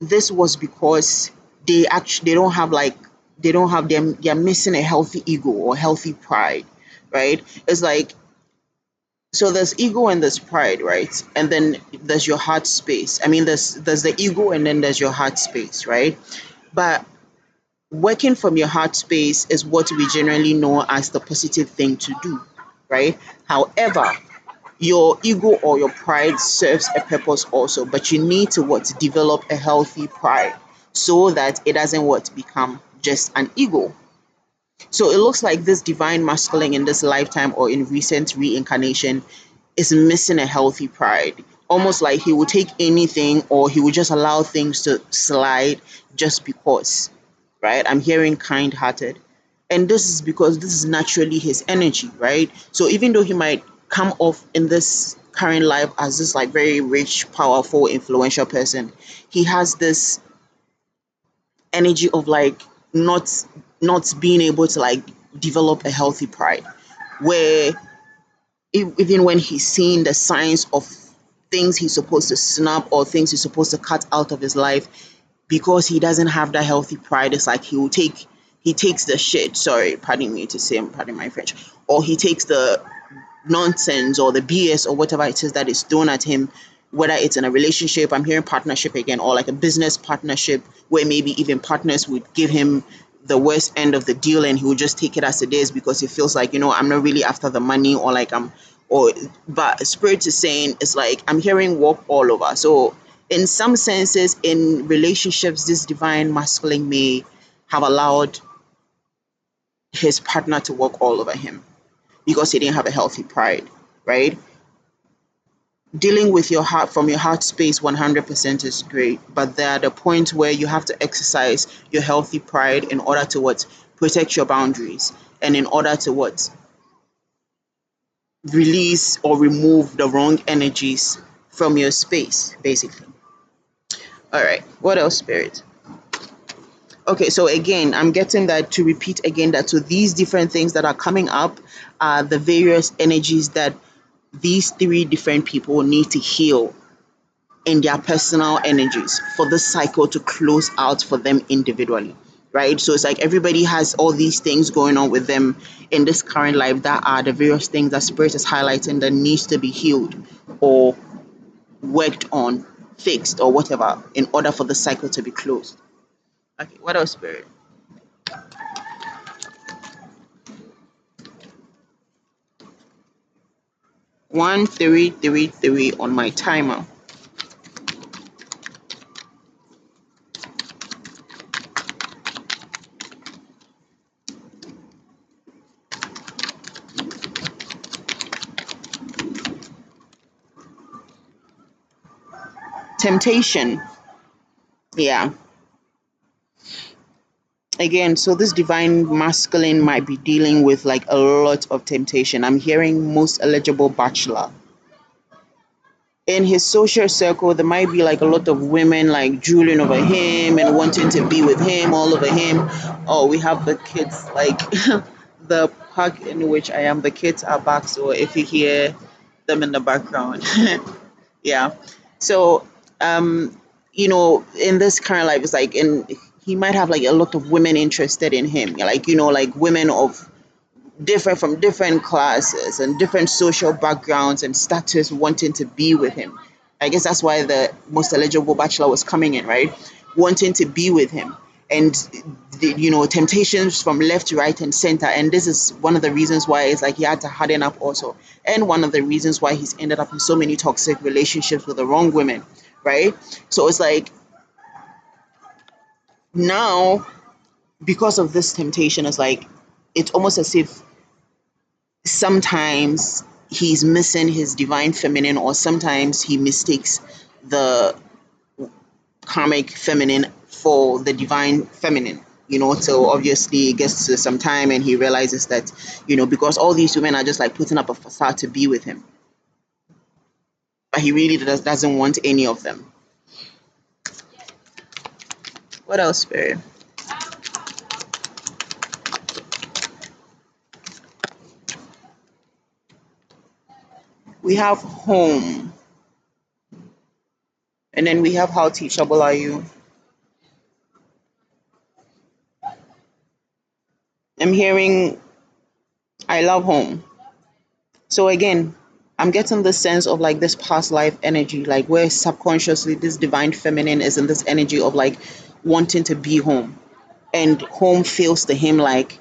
this was because they don't have like they don't have them they're missing a healthy ego or healthy pride, right? It's like, so there's ego and there's pride, right? And then there's your heart space. I mean, there's the ego and then there's your heart space, right? But working from your heart space is what we generally know as the positive thing to do, right? However, your ego or your pride serves a purpose also, but you need to what develop a healthy pride so that it doesn't what become just an ego. So it looks like this divine masculine in this lifetime or in recent reincarnation is missing a healthy pride. Almost like he will take anything or he will just allow things to slide just because, right? I'm hearing kind hearted. And this is because this is naturally his energy, right? So even though he might come off in this current life as this like very rich, powerful, influential person, he has this energy of like not not being able to like develop a healthy pride where even when he's seeing the signs of things he's supposed to snap or things he's supposed to cut out of his life, because he doesn't have that healthy pride, it's like he takes the shit, sorry, pardon me to say, pardon my French, or he takes the nonsense or the BS or whatever it is that is thrown at him, whether it's in a relationship, I'm hearing partnership again, or like a business partnership where maybe even partners would give him the worst end of the deal and he would just take it as it is because he feels like, I'm not really after the money, or like or but spirit is saying it's like I'm hearing walk all over. So in some senses in relationships, this divine masculine may have allowed his partner to walk all over him because he didn't have a healthy pride, right? Dealing with your heart from your heart space 100% is great, but there are the points where you have to exercise your healthy pride in order to what protect your boundaries, and in order to what release or remove the wrong energies from your space, basically. All right, what else, spirit? Okay, so again, I'm getting that to repeat again that so these different things that are coming up are the various energies that these three different people need to heal in their personal energies for this cycle to close out for them individually, right? So it's like everybody has all these things going on with them in this current life that are the various things that spirit is highlighting that needs to be healed or worked on, fixed or whatever in order for the cycle to be closed. Okay, what else, spirit? 1333 on my timer. Temptation. Yeah. Again, so this divine masculine might be dealing with like a lot of temptation. I'm hearing most eligible bachelor. In his social circle, there might be like a lot of women like drooling over him and wanting to be with him, all over him. Oh, we have the kids, like the park in which I am, the kids are back. So if you hear them in the background, yeah. So, in this current life, it's like, he might have like a lot of women interested in him, like, like women of different from different classes and different social backgrounds and status wanting to be with him. I guess that's why the most eligible bachelor was coming in, right? wanting to be with him, and temptations from left, right, and center. And this is one of the reasons why it's like he had to harden up also, and one of the reasons why he's ended up in so many toxic relationships with the wrong women, right? So it's like now, because of this temptation, it's like it's almost as if sometimes he's missing his divine feminine, or sometimes he mistakes the karmic feminine for the divine feminine. So obviously it gets to some time and he realizes that, because all these women are just like putting up a facade to be with him, but he really doesn't want any of them. What else, Spirit? We have home, and then we have how teachable are you. I'm hearing I love home. So again, I'm getting the sense of like this past life energy, like where subconsciously this divine feminine is in this energy of like wanting to be home. And home feels to him like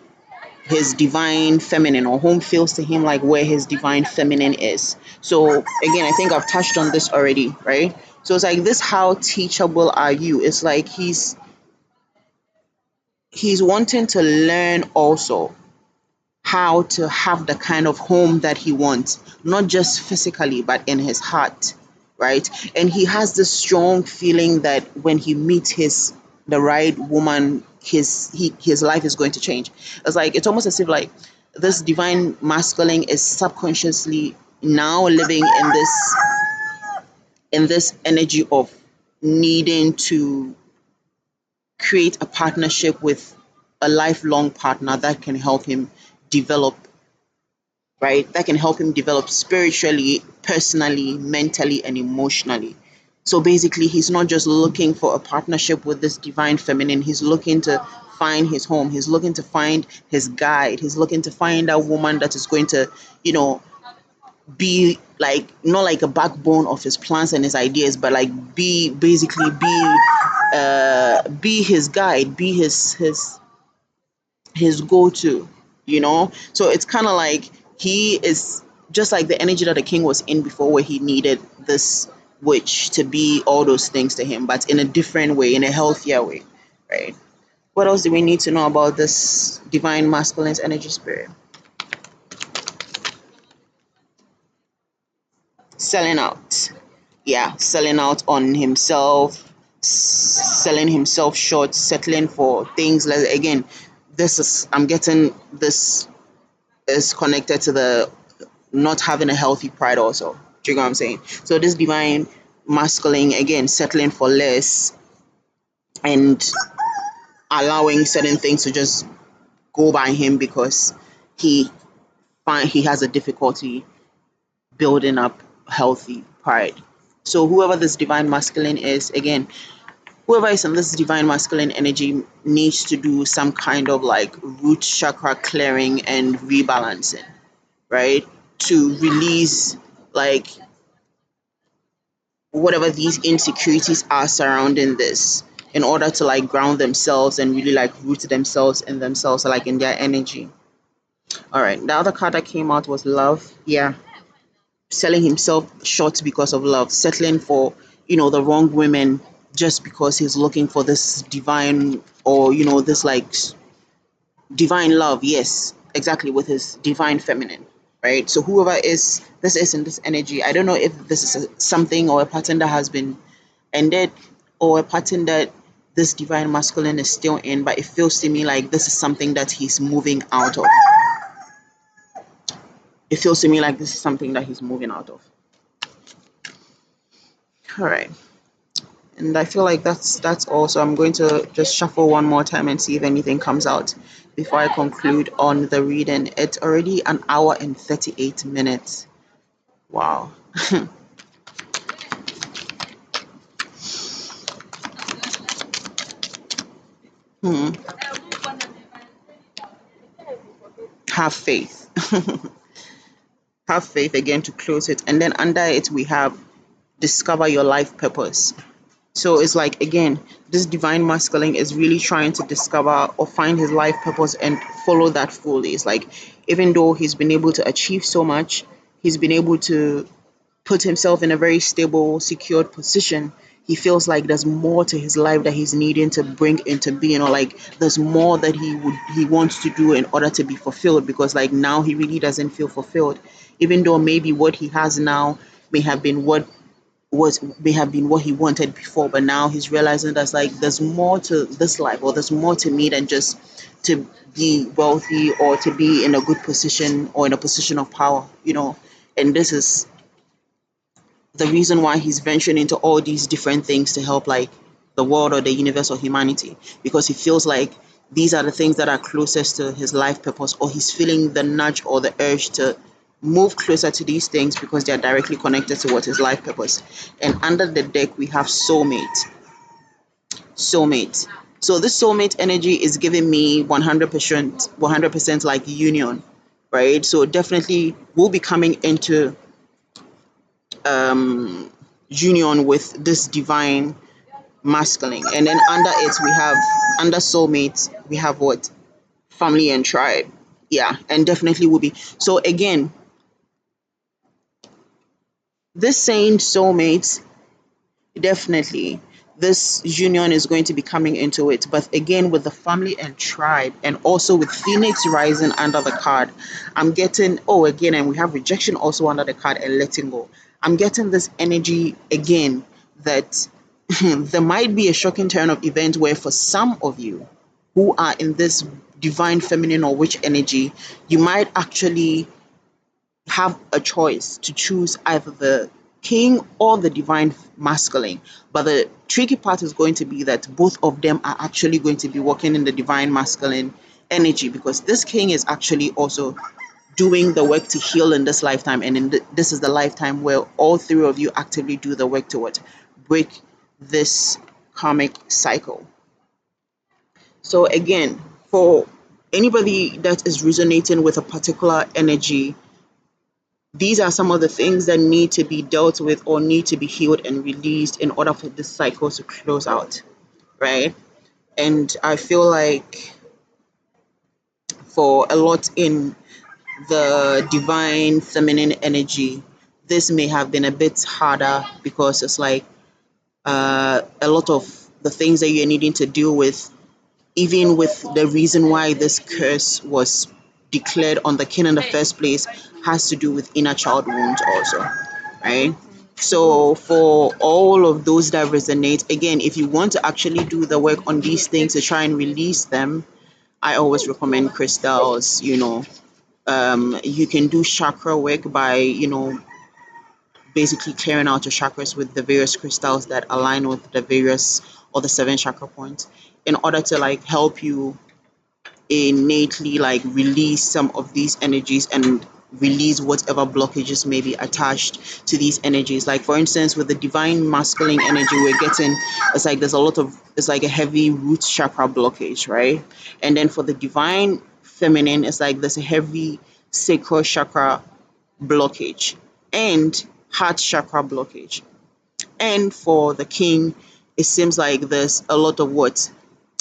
his divine feminine, or home feels to him like where his divine feminine is. So again, I think I've touched on this already, right? So it's like this, how teachable are you? It's like he's wanting to learn also how to have the kind of home that he wants, not just physically, but in his heart, right? And he has this strong feeling that when he meets the right woman, his life is going to change. It's like it's almost as if like this divine masculine is subconsciously now living in this energy of needing to create a partnership with a lifelong partner that can help him develop, right? That can help him develop spiritually, personally, mentally, and emotionally. So basically, he's not just looking for a partnership with this divine feminine, he's looking to find his home, he's looking to find his guide, he's looking to find a woman that is going to, you know, be like, not like a backbone of his plans and his ideas, but like be his guide, be his go-to, so it's kind of like he is just like the energy that the king was in before, where he needed this witch to be all those things to him, but in a different way, in a healthier way, right? What else do we need to know about this divine masculine's energy, Spirit? Selling out. Yeah, selling out on himself, selling himself short, settling for things like, again, I'm getting this is connected to the not having a healthy pride also. Do you know what I'm saying? So this divine masculine, again, settling for less and allowing certain things to just go by him because he he has a difficulty building up healthy pride. So whoever this divine masculine is, again, whoever is in this divine masculine energy needs to do some kind of like root chakra clearing and rebalancing, right? To release like whatever these insecurities are surrounding this, in order to like ground themselves and really like root themselves in themselves, like in their energy. All right, the other card that came out was love. Yeah, selling himself short because of love, settling for, the wrong women just because he's looking for this divine, or this like divine love. Yes, exactly, with his divine feminine, right? So whoever is this is in this energy, I don't know if this is something or a pattern that has been ended, or a pattern that this divine masculine is still in, but it feels to me like this is something that he's moving out of. It feels to me like this is something that he's moving out of. All right. And I feel like that's all. So I'm going to just shuffle one more time and see if anything comes out before I conclude on the reading. It's already an hour and 38 minutes. Wow. Hmm. Have faith. Have faith again to close it. And then under it we have discover your life purpose. So it's like, again, this divine masculine is really trying to discover or find his life purpose and follow that fully. It's like, even though he's been able to achieve so much, he's been able to put himself in a very stable, secured position. He feels like there's more to his life that he's needing to bring into being, or like there's more that he wants to do in order to be fulfilled, because like now he really doesn't feel fulfilled. Even though maybe what he has now may have been what he wanted before, but now he's realizing that's like there's more to this life, or there's more to me than just to be wealthy or to be in a good position or in a position of power. And this is the reason why he's venturing into all these different things to help like the world or the universe or humanity, because he feels like these are the things that are closest to his life purpose, or he's feeling the nudge or the urge to move closer to these things because they are directly connected to what his life purpose. And under the deck we have soulmate. So this soulmate energy is giving me 100% like union, right? So definitely we'll be coming into union with this divine masculine. And then under it we have, under soulmate we have what? Family and tribe. Yeah, and definitely will be. So again, this saying soulmate, definitely this union is going to be coming into it, but again with the family and tribe, and also with phoenix rising under the card, I'm getting, oh, again, and we have rejection also under the card, and letting go. I'm getting this energy again that there might be a shocking turn of events where for some of you who are in this divine feminine or witch energy, you might actually have a choice to choose either the king or the divine masculine. But the tricky part is going to be that both of them are actually going to be working in the divine masculine energy, because this king is actually also doing the work to heal in this lifetime. And this is the lifetime where all three of you actively do the work towards break this karmic cycle. So again, for anybody that is resonating with a particular energy, these are some of the things that need to be dealt with or need to be healed and released in order for this cycle to close out, right? And I feel like for a lot in the divine feminine energy, this may have been a bit harder, because it's like a lot of the things that you're needing to deal with, even with the reason why this curse was declared on the king in the first place, has to do with inner child wounds also, right? So for all of those that resonate, again, if you want to actually do the work on these things to try and release them, I always recommend crystals. You can do chakra work by basically clearing out your chakras with the various crystals that align with the various or the seven chakra points, in order to like help you innately like release some of these energies and release whatever blockages may be attached to these energies. Like for instance, with the divine masculine energy, we're getting, it's like there's a lot of, it's like a heavy root chakra blockage, right? And then for the divine feminine, it's like there's a heavy sacral chakra blockage and heart chakra blockage. And for the king, it seems like there's a lot of what?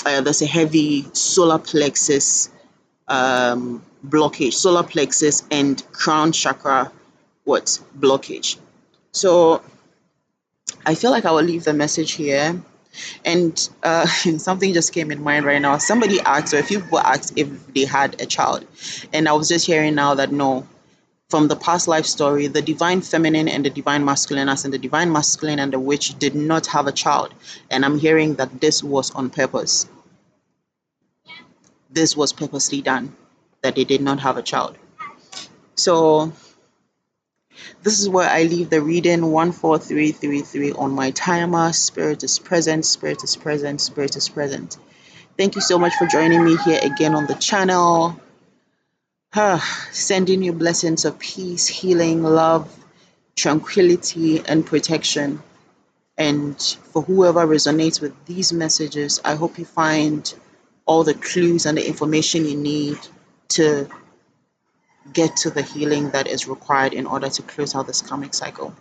There's a heavy solar plexus blockage, solar plexus and crown chakra what? Blockage. So I feel like I will leave the message here. And something just came in mind right now. Somebody asked, or a few people asked if they had a child. And I was just hearing now that no, from the past life story, the divine feminine and the divine masculine, as in the divine masculine and the witch, did not have a child. And I'm hearing that this was on purpose. This was purposely done, that they did not have a child. So this is where I leave the reading 14333 on my timer. Spirit is present, spirit is present, spirit is present. Thank you so much for joining me here again on the channel. Sending you blessings of peace, healing, love, tranquility, and protection. And for whoever resonates with these messages, I hope you find all the clues and the information you need to get to the healing that is required in order to close out this karmic cycle.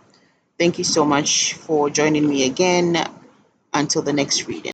Thank you so much for joining me again. until the next reading.